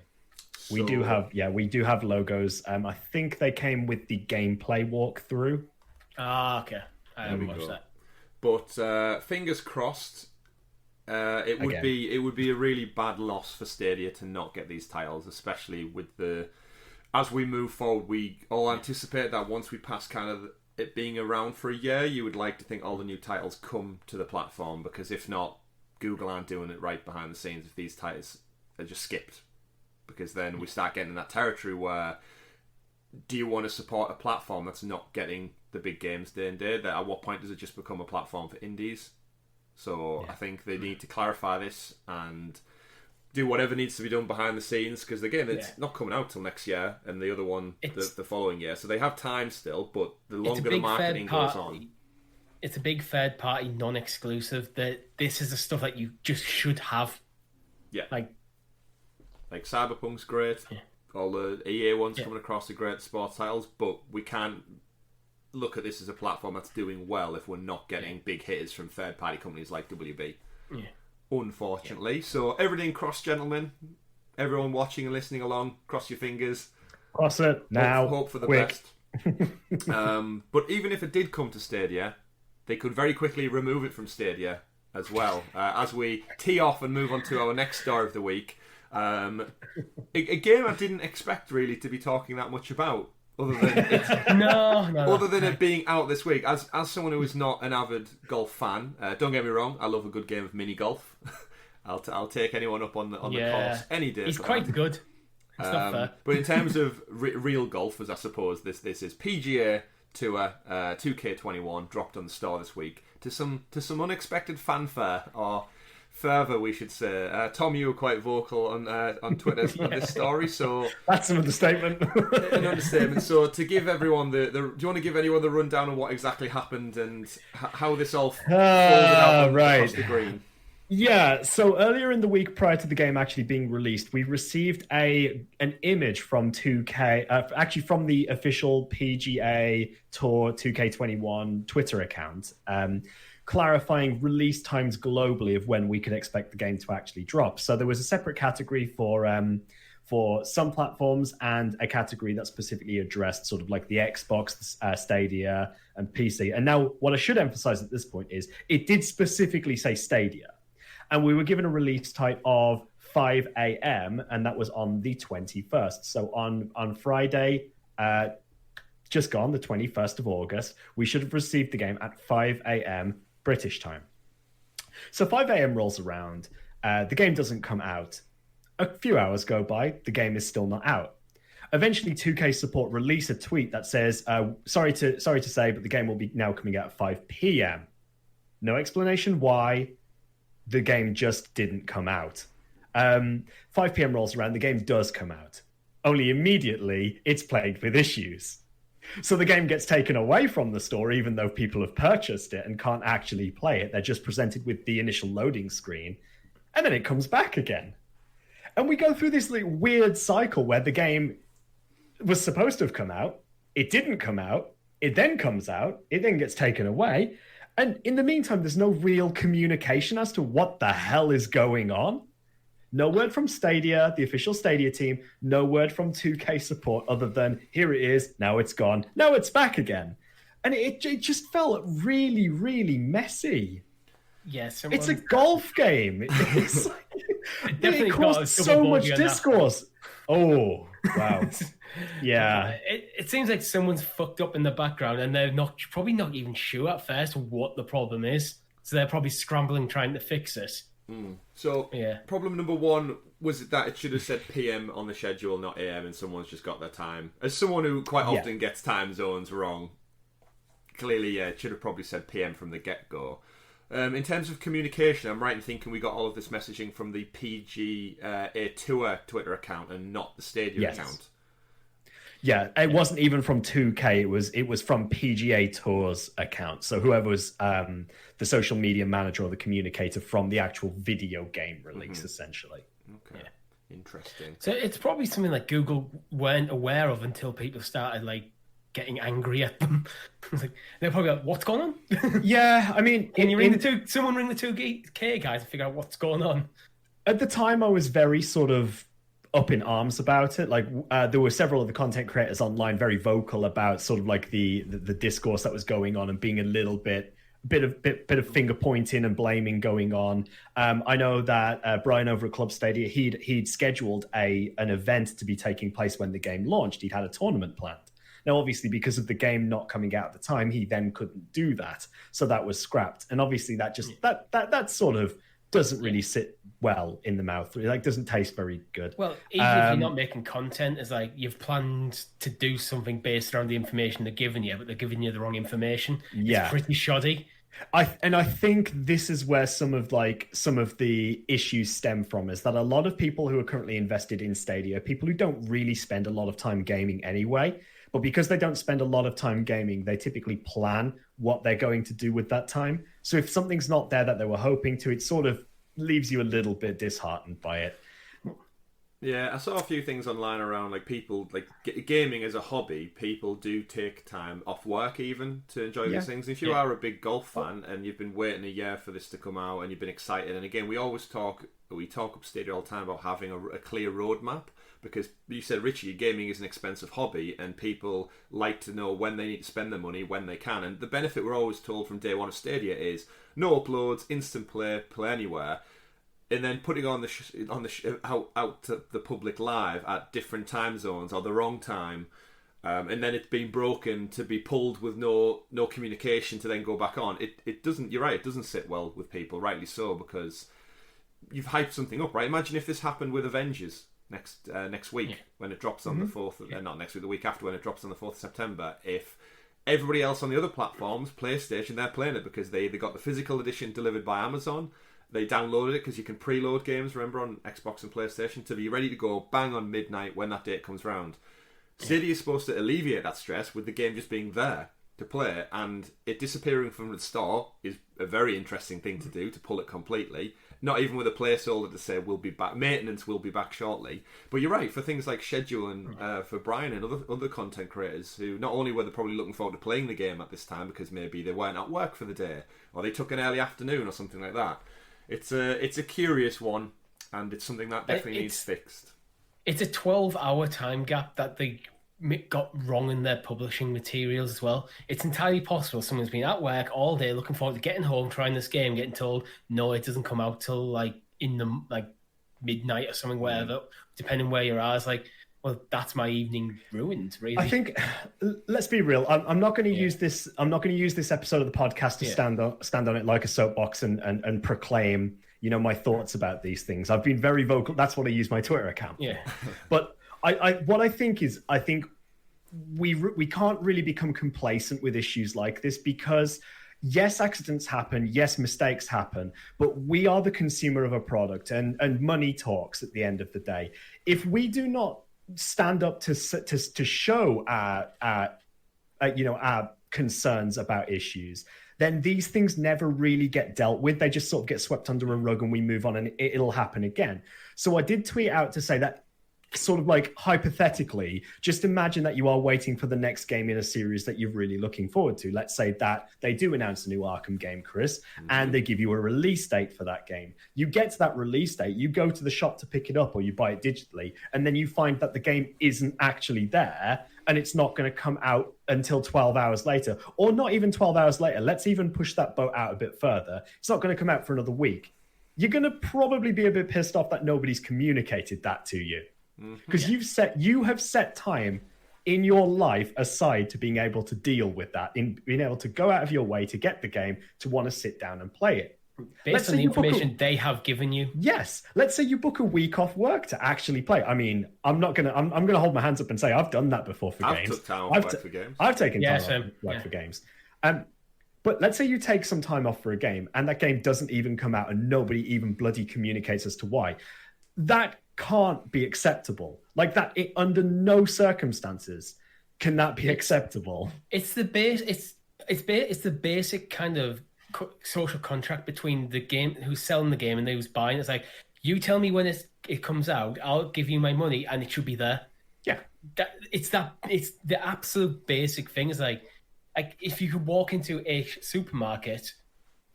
Speaker 3: We do have logos. I think they came with the gameplay walkthrough.
Speaker 2: Okay. I haven't watched that.
Speaker 1: But fingers crossed. It would be a really bad loss for Stadia to not get these titles, especially with as we move forward. We all anticipate that once we pass kind of it being around for a year, you would like to think all the new titles come to the platform, because if not, Google aren't doing it right behind the scenes if these titles are just skipped. Because then we start getting in that territory where, do you want to support a platform that's not getting the big games day and day? At what point does it just become a platform for indies? So I think they need to clarify this and do whatever needs to be done behind the scenes, because again, it's not coming out till next year, and the other one the following year. So they have time still, but the longer the marketing goes on.
Speaker 2: It's a big third party, non-exclusive, that this is the stuff that you just should have.
Speaker 1: Yeah. Like Cyberpunk's great. Yeah. All the EA ones coming across are great sports titles, but we can't look at this as a platform that's doing well if we're not getting big hitters from third party companies like WB. Yeah. Unfortunately. So everything crossed, gentlemen. Everyone watching and listening along, cross your fingers.
Speaker 3: Cross it now.
Speaker 1: Hope for the best. But even if it did come to Stadia, they could very quickly remove it from Stadia as well. As we tee off and move on to our next story of the week. A game I didn't expect really to be talking that much about, other than other than it being out this week. As someone who is not an avid golf fan, don't get me wrong, I love a good game of mini golf. I'll take anyone up on the course any day.
Speaker 2: He's quite good. It's not fair.
Speaker 1: But in terms of real golfers, I suppose this is PGA Tour 2K21 dropped on the store this week to some unexpected fanfare or fervour, we should say. Tom, you were quite vocal on Twitter on this story, so
Speaker 3: that's an understatement.
Speaker 1: An understatement. So to give everyone do you want to give anyone the rundown on what exactly happened and how this all folded out across the green?
Speaker 3: Yeah, so earlier in the week prior to the game actually being released, we received an image from 2K, actually from the official PGA Tour 2K21 Twitter account, clarifying release times globally of when we could expect the game to actually drop. So there was a separate category for some platforms and a category that specifically addressed sort of like the Xbox, Stadia, and PC. And now what I should emphasize at this point is it did specifically say Stadia. And we were given a release time of 5 a.m., and that was on the 21st. So on Friday, just gone, the 21st of August, we should have received the game at 5 a.m. British time. So 5 a.m. rolls around. The game doesn't come out. A few hours go by. The game is still not out. Eventually, 2K support release a tweet that says, sorry to say, but the game will be now coming out at 5 p.m. No explanation why. The game just didn't come out. 5 p.m. rolls around, the game does come out. Only immediately, it's plagued with issues. So the game gets taken away from the store, even though people have purchased it and can't actually play it. They're just presented with the initial loading screen, and then it comes back again. And we go through this like, weird cycle where the game was supposed to have come out, it didn't come out, it then comes out, it then gets taken away, and in the meantime, there's no real communication as to what the hell is going on. No word from Stadia, the official Stadia team. No word from 2K support other than, here it is, now it's gone, now it's back again. And it just felt really, really messy.
Speaker 2: Yes. Yeah,
Speaker 3: it's a golf game. It's like, it caused so much discourse. Oh, wow. Yeah,
Speaker 2: it seems like someone's fucked up in the background and they're probably not even sure at first what the problem is. So they're probably scrambling trying to fix it.
Speaker 1: So problem number one was that it should have said PM on the schedule, not AM, and someone's just got their time. As someone who quite often gets time zones wrong, clearly, it should have probably said PM from the get-go. In terms of communication, I'm right in thinking we got all of this messaging from the PGA Tour Twitter account and not the Stadia account.
Speaker 3: Yeah, it wasn't even from 2K. It was from PGA Tour's account. So whoever was the social media manager or the communicator from the actual video game release, essentially.
Speaker 1: Okay, interesting.
Speaker 2: So it's probably something like Google weren't aware of until people started like getting angry at them. They're probably like, "What's going on?"
Speaker 3: Yeah, I mean,
Speaker 2: can you someone ring the 2K guys and figure out what's going on?
Speaker 3: At the time, I was very sort of up in arms about it. Like there were several of the content creators online very vocal about sort of like the discourse that was going on and being a little bit of finger pointing and blaming going on. I know that Brian over at Club Stadia, he'd scheduled an event to be taking place when the game launched. He'd had a tournament planned. Now, obviously, because of the game not coming out at the time, he then couldn't do that, so that was scrapped. And obviously, that just that sort of doesn't really sit well in the mouth. It like doesn't taste very good.
Speaker 2: Well, even if you're not making content, it's like you've planned to do something based around the information they're giving you, but they're giving you the wrong information.
Speaker 3: Yeah,
Speaker 2: it's pretty shoddy.
Speaker 3: I think this is where some of the issues stem from, is that a lot of people who are currently invested in Stadia, people who don't really spend a lot of time gaming anyway, but because they don't spend a lot of time gaming, they typically plan what they're going to do with that time. So if something's not there that they were hoping to, it sort of leaves you a little bit disheartened by it.
Speaker 1: Yeah, I saw a few things online around like people like gaming as a hobby. People do take time off work even to enjoy these things. If you are a big golf fan and you've been waiting a year for this to come out and you've been excited, and again, we talk up Stadia all the time about having a clear roadmap, because you said, Richie, gaming is an expensive hobby and people like to know when they need to spend their money, when they can. And the benefit we're always told from day one of Stadia is no uploads, instant play anywhere. And then putting out to the public live at different time zones or the wrong time, and then it's been broken to be pulled with no communication to then go back on. It doesn't. You're right. It doesn't sit well with people, rightly so, because you've hyped something up, right? Imagine if this happened with Avengers next week when it drops on the 4th. Not next week, the week after when it drops on the 4th of September. If everybody else on the other platforms, PlayStation, they're playing it because they got the physical edition delivered by Amazon. They downloaded it because you can preload games, remember, on Xbox and PlayStation, to be ready to go bang on midnight when that date comes round. Stadia is supposed to alleviate that stress with the game just being there to play, and it disappearing from the store is a very interesting thing to do, to pull it completely. Not even with a placeholder to say we'll be back, maintenance will be back shortly. But you're right, for things like schedule and for Brian and other content creators who not only were they probably looking forward to playing the game at this time because maybe they weren't at work for the day or they took an early afternoon or something like that. It's a curious one, and it's something that definitely needs fixed.
Speaker 2: It's a 12-hour time gap that they got wrong in their publishing materials as well. It's entirely possible someone's been at work all day looking forward to getting home, trying this game, getting told no, it doesn't come out till like in the midnight or something, whatever, depending where you are. It's like, well, that's my evening ruined, really.
Speaker 3: I think, let's be real. I'm not going to use this. I'm not going to use this episode of the podcast to stand on it like a soapbox and proclaim, my thoughts about these things. I've been very vocal. That's what I use my Twitter account.
Speaker 2: Yeah.
Speaker 3: But what I think we can't really become complacent with issues like this because yes, accidents happen, yes, mistakes happen, but we are the consumer of a product, and money talks at the end of the day. If we do not stand up to show our concerns about issues, then these things never really get dealt with. They just sort of get swept under a rug and we move on, and it'll happen again. So I did tweet out to say that, sort of like hypothetically, just imagine that you are waiting for the next game in a series that you're really looking forward to. Let's say that they do announce a new Arkham game, Chris, and they give you a release date for that game. You get to that release date, you go to the shop to pick it up or you buy it digitally, and then you find that the game isn't actually there and it's not going to come out until 12 hours later, or not even 12 hours later. Let's even push that boat out a bit further. It's not going to come out for another week. You're going to probably be a bit pissed off that nobody's communicated that to you. Because you have set time in your life aside to being able to deal with that, in being able to go out of your way to get the game, to want to sit down and play it.
Speaker 2: Based on the information they have given you.
Speaker 3: Yes. Let's say you book a week off work to actually play. I mean, I'm gonna hold my hands up and say I've done that before for games. I've taken time off work for games. But let's say you take some time off for a game and that game doesn't even come out and nobody even bloody communicates as to why. That can't be acceptable. Like that, under no circumstances can that be acceptable.
Speaker 2: It's the base. It's the basic kind of social contract between the game, who's selling the game, and who's buying. It's like, you tell me when it comes out, I'll give you my money, and it should be there.
Speaker 3: Yeah,
Speaker 2: it's the absolute basic thing. Is like if you could walk into a supermarket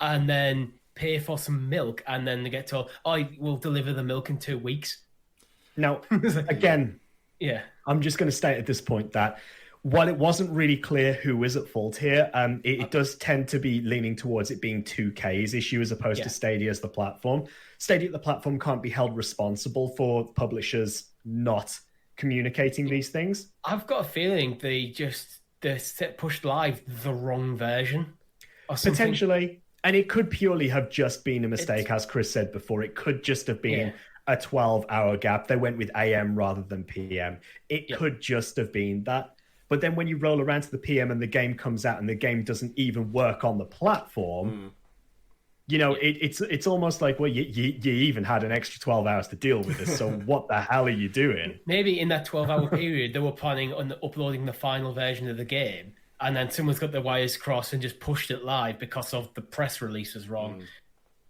Speaker 2: and then pay for some milk, and then they get told, "Oh, we'll deliver the milk in 2 weeks."
Speaker 3: Now, again,
Speaker 2: yeah,
Speaker 3: I'm just going to state at this point that while it wasn't really clear who is at fault here, it does tend to be leaning towards it being 2K's issue as opposed to Stadia as the platform. Stadia, the platform, can't be held responsible for publishers not communicating these things.
Speaker 2: I've got a feeling they pushed live the wrong version or something.
Speaker 3: Potentially. And it could purely have just been a mistake, as Chris said before. It could just have been a 12-hour gap. They went with AM rather than PM. It could just have been that. But then when you roll around to the PM and the game comes out and the game doesn't even work on the platform, it's almost like, well, you even had an extra 12 hours to deal with this, so what the hell are you doing?
Speaker 2: Maybe in that 12-hour period, they were planning on uploading the final version of the game, and then someone's got their wires crossed and just pushed it live because of the press release was wrong.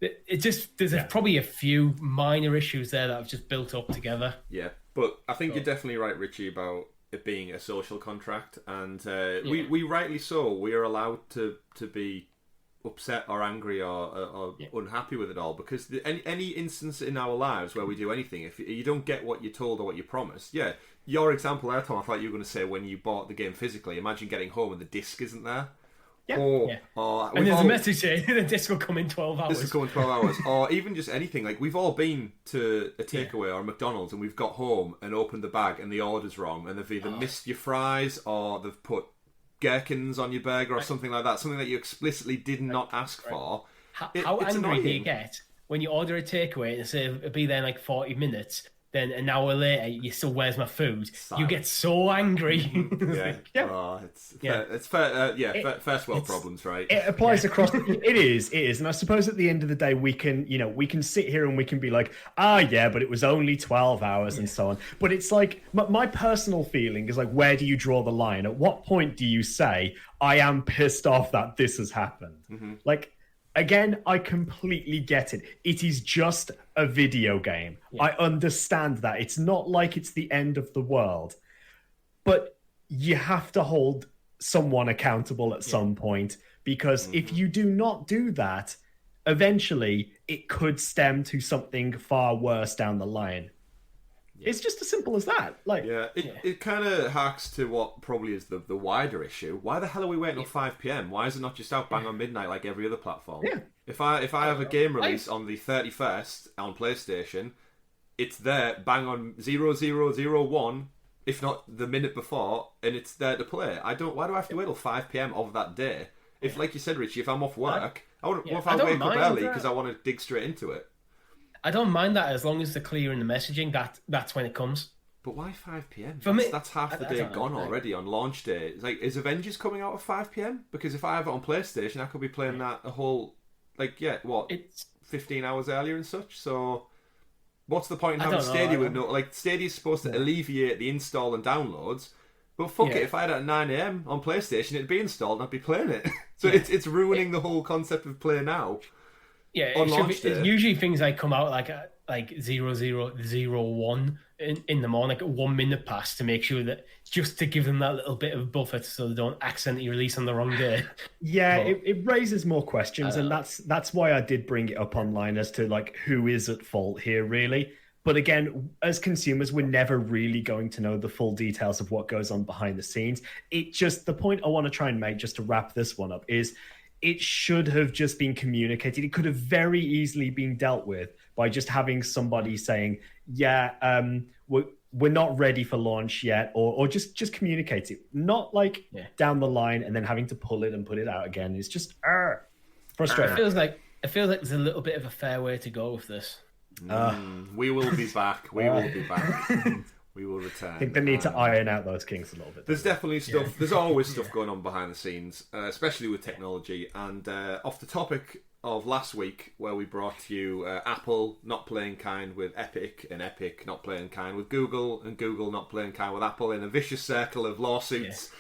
Speaker 2: There's probably a few minor issues there that have just built up together.
Speaker 1: Yeah, but I think you're definitely right, Richie, about it being a social contract, and we rightly so. We are allowed to be upset or angry or unhappy with it all, because any instance in our lives where we do anything, if you don't get what you're told or what you promised, your example there, Tom, I thought you were going to say when you bought the game physically, imagine getting home and the disc isn't there.
Speaker 2: And there's a message saying the disc will come in 12 hours.
Speaker 1: This will come in 12 hours. Or even just anything. Like, we've all been to a takeaway or a McDonald's and we've got home and opened the bag and the order's wrong, and they've either missed your fries or they've put gherkins on your burger or something like that. Something that you explicitly did not ask for.
Speaker 2: How angry do you get when you order a takeaway and say it'll be there in like 40 minutes then an hour later you still, where's my food? You get so angry.
Speaker 1: It's first world problems, right?
Speaker 3: It applies across. It is, and I suppose at the end of the day, we can sit here and we can be like, but it was only 12 hours and so on. But it's like my personal feeling is like, where do you draw the line? At what point do you say, I am pissed off that this has happened? Like, again, I completely get it. It is just a video game. I understand that. It's not like it's the end of the world. But you have to hold someone accountable at some point, because if you do not do that, eventually it could stem to something far worse down the line. It's just as simple as that. Like,
Speaker 1: it kind of harks to what probably is the wider issue. Why the hell are we waiting till 5 p.m? Why is it not just out bang on midnight like every other platform? If I have a game release on the 31st on PlayStation, it's there bang on 0001, if not the minute before, and it's there to play. Why do I have to wait till 5 p.m. of that day? If, like you said, Richie, if I'm off work, what if I wake up early because I want to dig straight into it?
Speaker 2: I don't mind that as long as they're clear in the messaging. That's when it comes.
Speaker 1: But why 5 p.m?
Speaker 2: For me,
Speaker 1: that's half the day gone already on launch day. It's like, is Avengers coming out at 5 p.m? Because if I have it on PlayStation, I could be playing that a whole, it's 15 hours earlier and such. So what's the point in having Stadia with no, like, Stadia's supposed to alleviate the install and downloads. But fuck it, if I had it at 9 a.m. on PlayStation, it'd be installed and I'd be playing it. So it's ruining the whole concept of play now.
Speaker 2: Yeah, it's usually things like come out like 0001 in the morning, like 1 minute past, to make sure that, just to give them that little bit of buffer so they don't accidentally release on the wrong day.
Speaker 3: It raises more questions, and that's why I did bring it up online as to like who is at fault here, really. But again, as consumers, we're never really going to know the full details of what goes on behind the scenes. The point I want to try and make, just to wrap this one up, is it should have just been communicated. It could have very easily been dealt with by just having somebody saying, we're not ready for launch yet, or just communicate it. Not like down the line and then having to pull it and put it out again. It's just frustrating.
Speaker 2: It feels like there's a little bit of a fair way to go with this.
Speaker 1: We will be back. We will be back. We will return.
Speaker 3: I think they need to iron out those kinks a little bit.
Speaker 1: There's definitely stuff. Yeah. There's always stuff going on behind the scenes, especially with technology. And off the topic of last week, where we brought to you Apple not playing kind with Epic, and Epic not playing kind with Google, and Google not playing kind with Apple, in a vicious circle of lawsuits,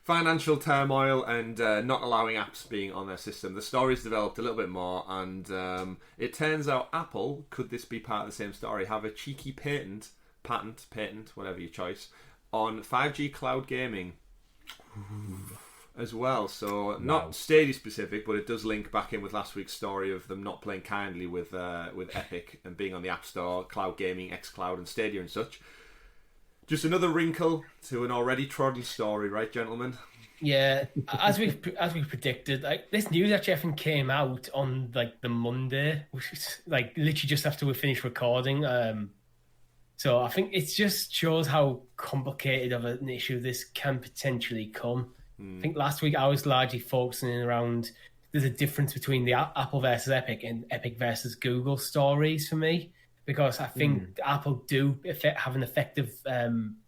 Speaker 1: financial turmoil, and not allowing apps being on their system. The story's developed a little bit more, and it turns out Apple, could this be part of the same story, have a cheeky patent, whatever your choice, on 5G cloud gaming as well. So not Stadia specific, but it does link back in with last week's story of them not playing kindly with Epic and being on the App Store, cloud gaming, xCloud and Stadia and such. Just another wrinkle to an already trodden story, right, gentlemen?
Speaker 2: Yeah, as we predicted, like, this news actually I think came out on like the Monday, which is like literally just after we finished recording. So I think it just shows how complicated of an issue this can potentially come. I think last week I was largely focusing around, there's a difference between the Apple versus Epic and Epic versus Google stories for me, because I think Apple do have an effective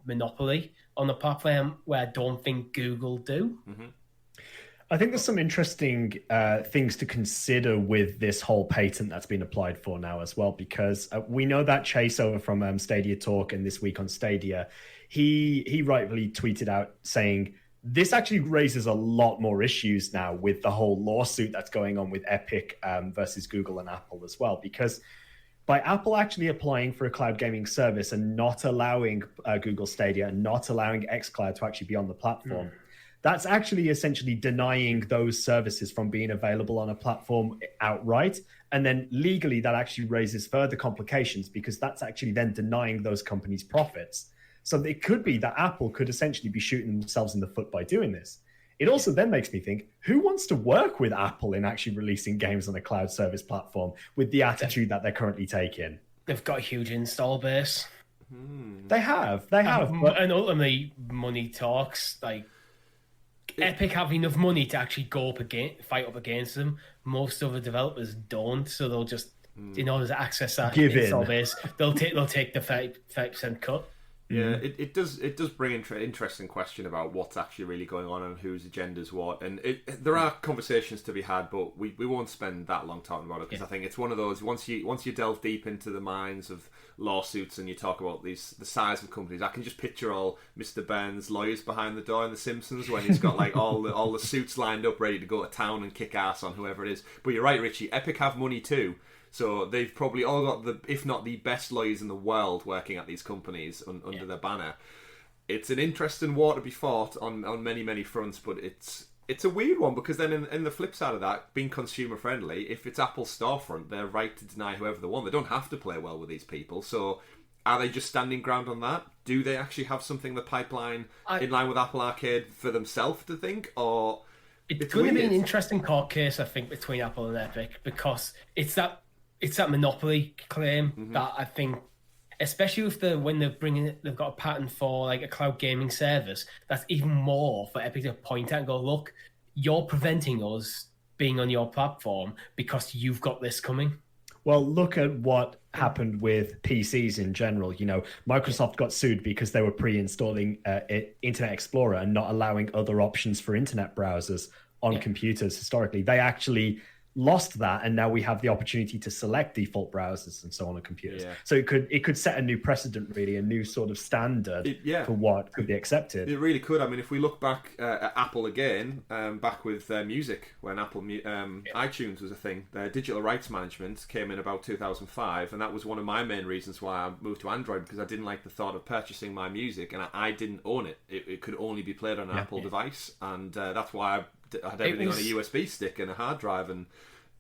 Speaker 2: monopoly on the platform, where I don't think Google do. Mm-hmm.
Speaker 3: I think there's some interesting things to consider with this whole patent that's been applied for now as well, because we know that Chase over from Stadia Talk and This Week on Stadia, he rightfully tweeted out saying, this actually raises a lot more issues now with the whole lawsuit that's going on with Epic versus Google and Apple as well, because by Apple actually applying for a cloud gaming service and not allowing Google Stadia and not allowing xCloud to actually be on the platform, that's actually essentially denying those services from being available on a platform outright. And then legally, that actually raises further complications, because that's actually then denying those companies profits. So it could be that Apple could essentially be shooting themselves in the foot by doing this. It also then makes me think, who wants to work with Apple in actually releasing games on a cloud service platform with the attitude that they're currently taking?
Speaker 2: They've got a huge install base.
Speaker 3: They have.
Speaker 2: And ultimately, money talks. Like, Epic have enough money to actually go up fight up against them. Most other developers don't, so they'll just in order to access that
Speaker 3: Give
Speaker 2: install
Speaker 3: in.
Speaker 2: base, they'll take the 30% cut.
Speaker 1: Yeah, it does bring interesting question about what's actually really going on and whose agenda's what, and there are conversations to be had, but we won't spend that long talking about it because I think it's one of those once you delve deep into the minds of lawsuits and you talk about the size of companies, I can just picture all Mr. Burns' lawyers behind the door in The Simpsons when he's got like all the suits lined up ready to go to town and kick ass on whoever it is. But you're right, Richie. Epic have money too. So they've probably all got if not the best lawyers in the world working at these companies under their banner. It's an interesting war to be fought on many, many fronts, but it's a weird one because then in the flip side of that, being consumer friendly, if it's Apple's storefront, they're right to deny whoever they want. They don't have to play well with these people. So are they just standing ground on that? Do they actually have something in the pipeline in line with Apple Arcade for themselves to think, or...
Speaker 2: It's going to be an interesting court case, I think, between Apple and Epic because it's that monopoly claim that I think, especially when they've got a patent for like a cloud gaming service, that's even more for Epic to point at and go, look, you're preventing us being on your platform because you've got this coming.
Speaker 3: Well, look at what happened with PCs in general. You know, Microsoft got sued because they were pre-installing Internet Explorer and not allowing other options for internet browsers on computers historically. They actually lost that, and now we have the opportunity to select default browsers and so on computers. So it could set a new precedent, really, a new sort of standard for what could be accepted.
Speaker 1: It really could. I mean, if we look back at Apple again, back with music, when Apple iTunes was a thing, their digital rights management came in about 2005, and that was one of my main reasons why I moved to Android, because I didn't like the thought of purchasing my music, and I didn't own it. It could only be played on an Apple device, and that's why I had everything on a USB stick and a hard drive, and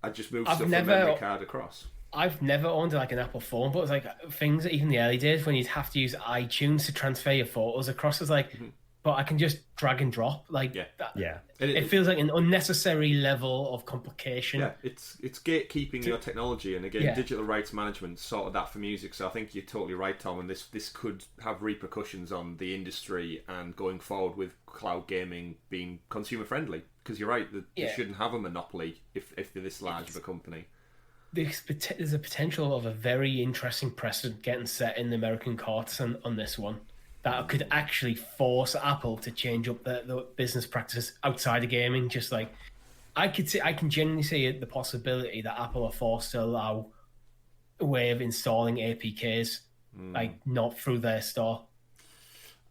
Speaker 1: I just moved stuff from memory card across.
Speaker 2: I've never owned like an Apple phone, but it's like things, even the early days when you'd have to use iTunes to transfer your photos across, it's like, but I can just drag and drop. Like, it feels like an unnecessary level of complication.
Speaker 1: Yeah, it's gatekeeping your technology, and again, digital rights management sorted that for music. So I think you're totally right, Tom, and this could have repercussions on the industry and going forward with cloud gaming being consumer friendly. Because you're right, that you shouldn't have a monopoly if they're this large of a company.
Speaker 2: There's a potential of a very interesting precedent getting set in the American courts on this one that could actually force Apple to change up the business practices outside of gaming. Just like I can genuinely see the possibility that Apple are forced to allow a way of installing APKs, like not through their store.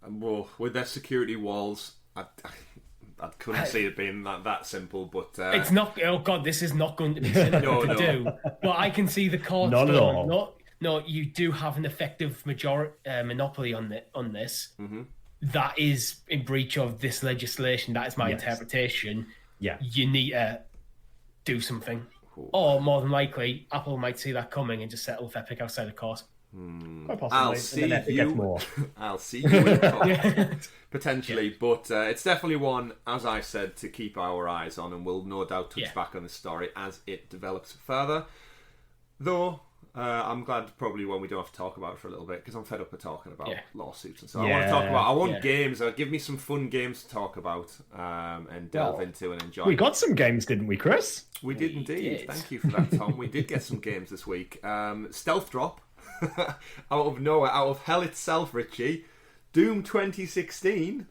Speaker 1: Well, with their security walls, I couldn't see it being that simple, but
Speaker 2: it's not. Oh God, this is not going to be simple to do. But I can see the courts
Speaker 3: not at all.
Speaker 2: No, you do have an effective monopoly on this. That is in breach of this legislation. That is my interpretation.
Speaker 3: Yeah,
Speaker 2: you need to do something, or more than likely, Apple might see that coming and just settle with Epic outside of court.
Speaker 1: I'll see you. I'll see you in court. Potentially, but it's definitely one, as I said, to keep our eyes on, and we'll no doubt touch back on this story as it develops further. Though, I'm glad probably when we don't have to talk about it for a little bit, because I'm fed up of talking about lawsuits and so I want to talk about. I want games. Give me some fun games to talk about and delve into and enjoy.
Speaker 3: We got some games, didn't we, Chris?
Speaker 1: We did indeed. Thank you for that, Tom. We did get some games this week. Stealth Drop. Out of nowhere, out of hell itself, Richie. Doom 2016.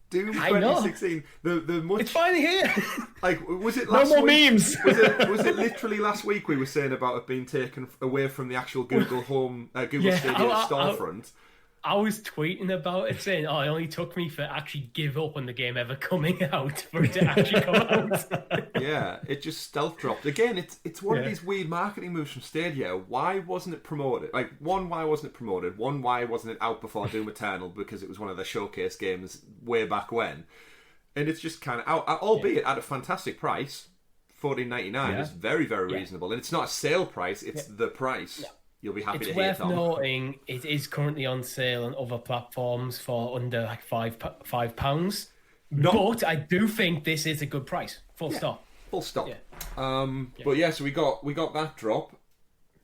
Speaker 1: Doom 2016.
Speaker 2: It's finally here.
Speaker 1: Like, was it last
Speaker 3: week? No more
Speaker 1: week?
Speaker 3: memes.
Speaker 1: Was it literally last week we were saying about it being taken away from the actual Google Stadia storefront?
Speaker 2: I was tweeting about it saying, it only took me for actually give up on the game ever coming out for it to actually come out.
Speaker 1: Yeah, it just stealth dropped. Again, it's one of these weird marketing moves from Stadia. Why wasn't it promoted? Like, why wasn't it promoted? Why wasn't it out before Doom Eternal? Because it was one of the showcase games way back when. And it's just kind of out, albeit at a fantastic price. $14.99 is very, very reasonable. And it's not a sale price, it's the price. Yeah. You'll be happy to hear, Tom.
Speaker 2: It's worth noting it is currently on sale on other platforms for under like £5. But I do think this is a good price. Full stop.
Speaker 1: Full stop. Yeah. But yeah, so we got that drop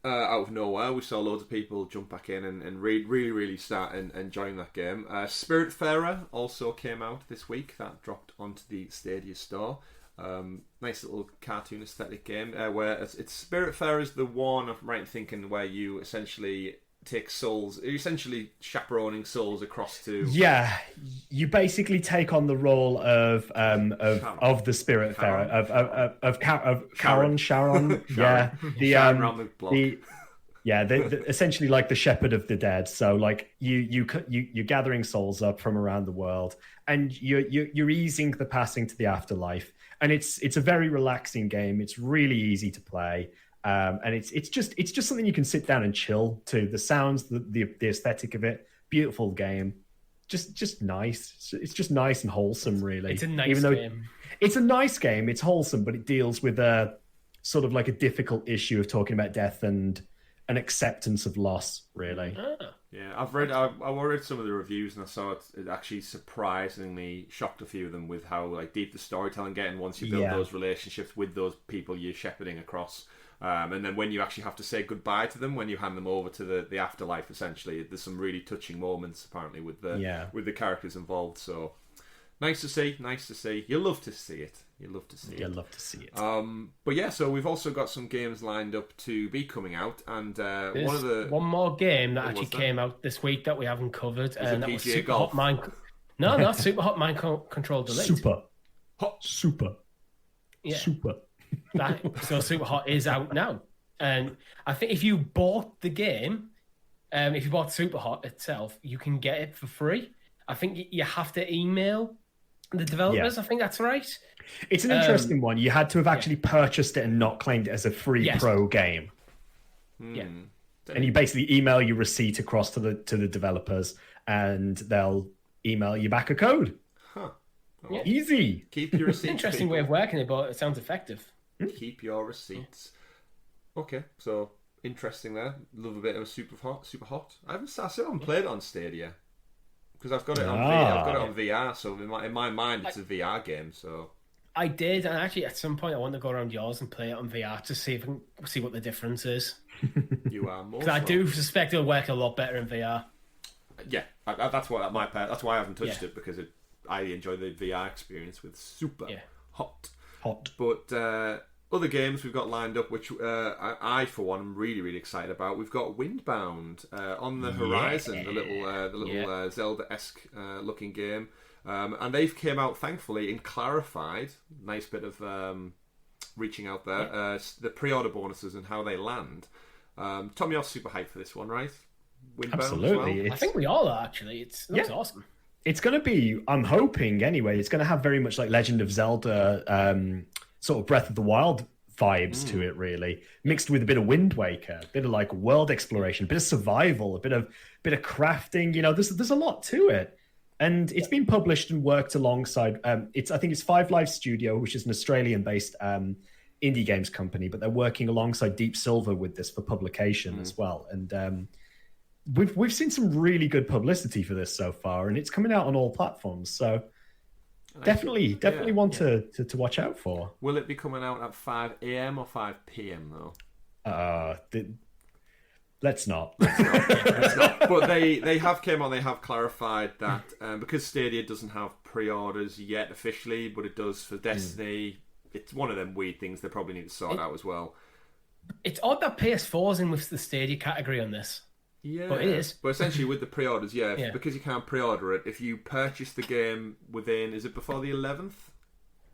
Speaker 1: out of nowhere. We saw loads of people jump back in and really start enjoying that game. Spiritfarer also came out this week. That dropped onto the Stadia store. Nice little cartoon aesthetic game where it's Spiritfarer is the one, I'm right in thinking, where you essentially take souls, you're essentially chaperoning souls across to...
Speaker 3: Yeah, you basically take on the role of the Spiritfarer, of Charon. Yeah, essentially like the shepherd of the dead. So like you're gathering souls up from around the world, and you're easing the passing to the afterlife. And it's a very relaxing game. It's really easy to play, and it's just something you can sit down and chill to. The sounds, the aesthetic of it, beautiful game, just nice. It's just nice and wholesome, really.
Speaker 2: It's a nice game.
Speaker 3: It's a nice game. It's wholesome, but it deals with a sort of like a difficult issue of talking about death and an acceptance of loss, really.
Speaker 1: Yeah, I read some of the reviews, and I saw it actually surprisingly shocked a few of them with how like deep the storytelling getting once you build those relationships with those people you're shepherding across, and then when you actually have to say goodbye to them when you hand them over to the afterlife. Essentially, there's some really touching moments apparently with the characters involved. So nice to see. You love to see it. But yeah, so we've also got some games lined up to be coming out, and one
Speaker 2: more game that actually came out this week that we haven't covered, and that was Super
Speaker 1: Golf?
Speaker 2: Hot Mind. No, not Super Hot Mind Control Delete.
Speaker 3: Super.
Speaker 2: Yeah. So Super Hot is out now, and I think if you bought the game, if you bought Super Hot itself, you can get it for free. I think you have to email the developers. Yeah. I think that's right.
Speaker 3: It's an interesting one. You had to have actually purchased it and not claimed it as a free pro game.
Speaker 2: Yeah.
Speaker 3: And you basically email your receipt across to the developers, and they'll email you back a code.
Speaker 1: Huh.
Speaker 3: Yeah. Easy.
Speaker 1: Keep your receipts.
Speaker 2: Interesting way of working it, but it sounds effective.
Speaker 1: Keep your receipts. Okay, so interesting there. Love a bit of Super Hot. I still haven't played it on Stadia because I've got it on VR. So in my mind, it's a VR game. So.
Speaker 2: I did, and actually at some point I want to go around yours and play it on VR to see if I can see what the difference is.
Speaker 1: You are more.
Speaker 2: Because I do suspect it'll work a lot better in VR.
Speaker 1: Yeah, that's why I haven't touched it, because I enjoy the VR experience with Super Hot. But other games we've got lined up, which I for one am really, really excited about. We've got Windbound on the horizon, the little Zelda-esque looking game. And they've came out, thankfully, and clarified, nice bit of reaching out there, the pre-order bonuses and how they land. Tom, you're super hyped for this one, right? Windbound.
Speaker 3: Absolutely.
Speaker 2: Well? I think we all are, actually. It looks awesome.
Speaker 3: It's going to be, I'm hoping anyway, it's going to have very much like Legend of Zelda, sort of Breath of the Wild vibes to it, really, mixed with a bit of Wind Waker, a bit of like world exploration, a bit of survival, a bit of crafting. You know, there's a lot to it. And it's been published and worked alongside. I think it's Five Live Studio, which is an Australian-based indie games company, but they're working alongside Deep Silver with this for publication as well. And we've seen some really good publicity for this so far, and it's coming out on all platforms. So definitely one to watch out for.
Speaker 1: Will it be coming out at 5 a.m. or 5 p.m. though?
Speaker 3: Let's not.
Speaker 1: But they have came on. They have clarified that because Stadia doesn't have pre-orders yet officially, but it does for Destiny. It's one of them weird things they probably need to sort out as well.
Speaker 2: It's odd that PS4's in with the Stadia category on this.
Speaker 1: Yeah,
Speaker 2: but it is.
Speaker 1: But essentially, with the pre-orders, because you can't pre-order it, if you purchase the game within, is it before the 11th?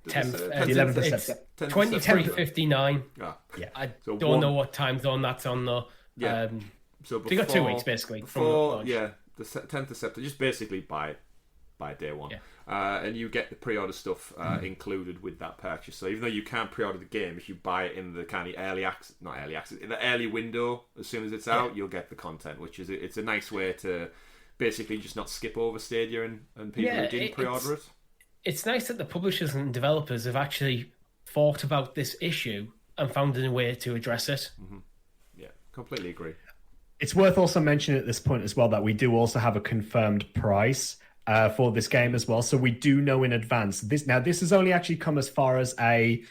Speaker 2: 10th.
Speaker 3: The 11th of September.
Speaker 2: 23:59.
Speaker 3: Yeah.
Speaker 2: I don't know what time zone that's on though.
Speaker 1: Yeah. So
Speaker 2: you got 2 weeks basically. From
Speaker 1: the 10th of September. Just basically by day one.
Speaker 2: Yeah.
Speaker 1: And you get the pre-order stuff included with that purchase. So even though you can't pre-order the game, if you buy it in the kind of in the early window, as soon as it's out, you'll get the content, which is it's a nice way to basically just not skip over Stadia and people who didn't pre-order it.
Speaker 2: It's nice that the publishers and developers have actually thought about this issue and found a way to address it.
Speaker 1: Mm-hmm. Yeah, completely agree.
Speaker 3: It's worth also mentioning at this point as well that we do also have a confirmed price for this game as well. So we do know in advance. This has only actually come as far as a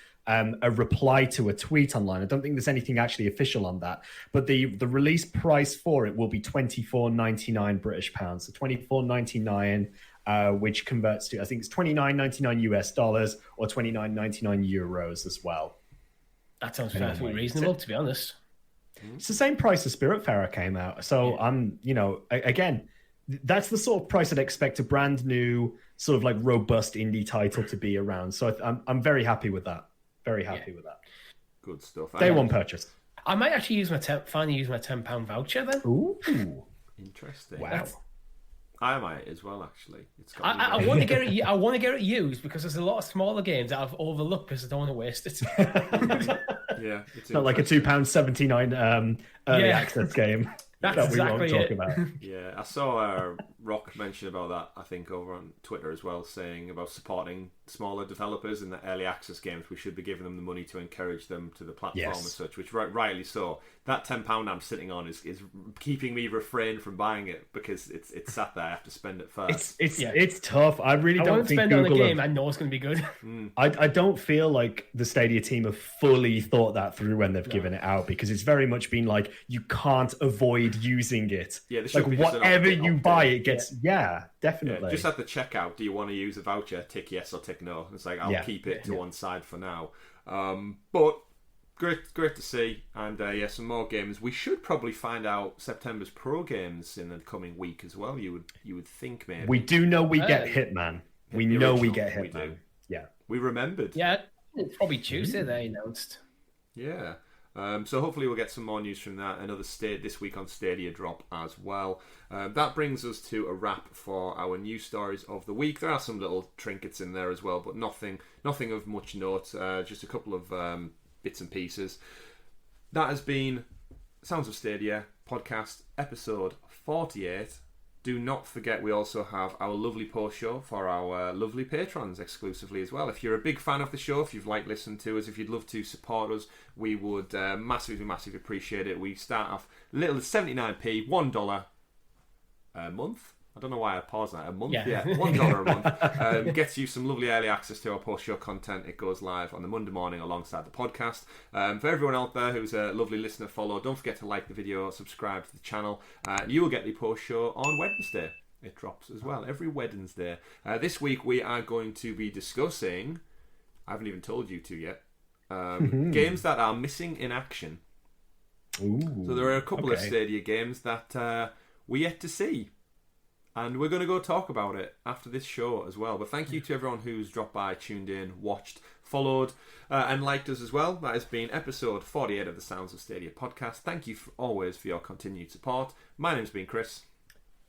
Speaker 3: reply to a tweet online. I don't think there's anything actually official on that. But the release price for it will be £24.99 British pounds. So £24.99 which converts to, I think it's $29.99 US dollars or €29.99 euros as well.
Speaker 2: That sounds perfectly reasonable, to be honest.
Speaker 3: It's the same price as Spiritfarer came out. So I'm, again, that's the sort of price I'd expect a brand new, sort of like robust indie title to be around. So I'm very happy with that. Very happy with that.
Speaker 1: Good stuff.
Speaker 3: Day one purchase.
Speaker 2: I might actually finally use my £10 voucher then.
Speaker 3: Ooh.
Speaker 1: Interesting.
Speaker 3: Wow.
Speaker 1: I might as well, actually.
Speaker 2: I want to get it. I want to get it used because there's a lot of smaller games that I've overlooked because I don't want to waste it.
Speaker 1: Yeah, it's
Speaker 3: not like a £2.79 early access game.
Speaker 2: That's
Speaker 3: that we
Speaker 2: exactly
Speaker 3: won't
Speaker 2: it.
Speaker 3: talk about.
Speaker 1: Yeah, I saw Rock mention about that, I think, over on Twitter as well, saying about supporting smaller developers in the early access games. We should be giving them the money to encourage them to the platform and such, which rightly so. That £10 I'm sitting on is keeping me refrain from buying it because it's sat there. I have to spend it first.
Speaker 3: It's tough. I really don't think
Speaker 2: spend
Speaker 3: Google
Speaker 2: on a game I know it's going to be good.
Speaker 3: I don't feel like the Stadia team have fully thought that through when they've given it out, because it's very much been like, you can't avoid using it.
Speaker 1: Yeah,
Speaker 3: like whatever you buy, it gets definitely.
Speaker 1: Yeah, just at the checkout, do you want to use a voucher? Tick yes or tick no. It's like, I'll keep it to one side for now. But great to see, and some more games. We should probably find out September's pro games in the coming week as well. You would think maybe.
Speaker 3: We do know we get Hitman. We know we get Hitman.
Speaker 1: We do.
Speaker 3: Yeah,
Speaker 1: we remembered.
Speaker 2: Yeah, it's probably Tuesday they announced.
Speaker 1: Yeah. So hopefully we'll get some more news from that. Another this week on Stadia drop as well. That brings us to a wrap for our news stories of the week. There are some little trinkets in there as well, but nothing of much note. Just a couple of bits and pieces. That has been Sounds of Stadia podcast episode 48. Do not forget we also have our lovely post show for our lovely patrons exclusively as well. If you're a big fan of the show, if you've listened to us, if you'd love to support us, we would massively appreciate it. We start off little 79p, $1 a month. I don't know why I paused that. A month? Yeah, $1 a month. Gets you some lovely early access to our post-show content. It goes live on the Monday morning alongside the podcast. For everyone out there who's a lovely listener, follow. Don't forget to like the video, subscribe to the channel. You will get the post-show on Wednesday. It drops as well, every Wednesday. This week we are going to be discussing, I haven't even told you two yet, games that are missing in action.
Speaker 3: Ooh,
Speaker 1: so there are a couple of Stadia games that we're yet to see. And we're going to go talk about it after this show as well. But thank you to everyone who's dropped by, tuned in, watched, followed, and liked us as well. That has been episode 48 of the Sounds of Stadia podcast. Thank you always for your continued support. My name's been Chris.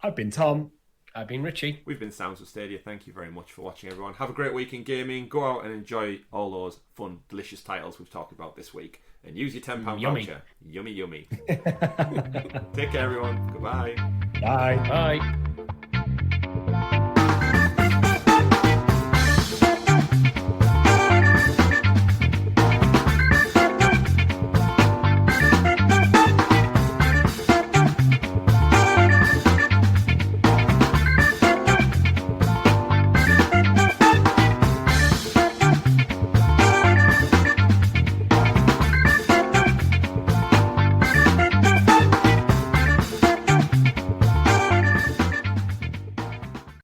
Speaker 3: I've been Tom.
Speaker 2: I've been Richie.
Speaker 1: We've been Sounds of Stadia. Thank you very much for watching, everyone. Have a great week in gaming. Go out and enjoy all those fun, delicious titles we've talked about this week. And use your £10 voucher. Yummy. Take care, everyone. Goodbye.
Speaker 3: Bye.
Speaker 2: Bye.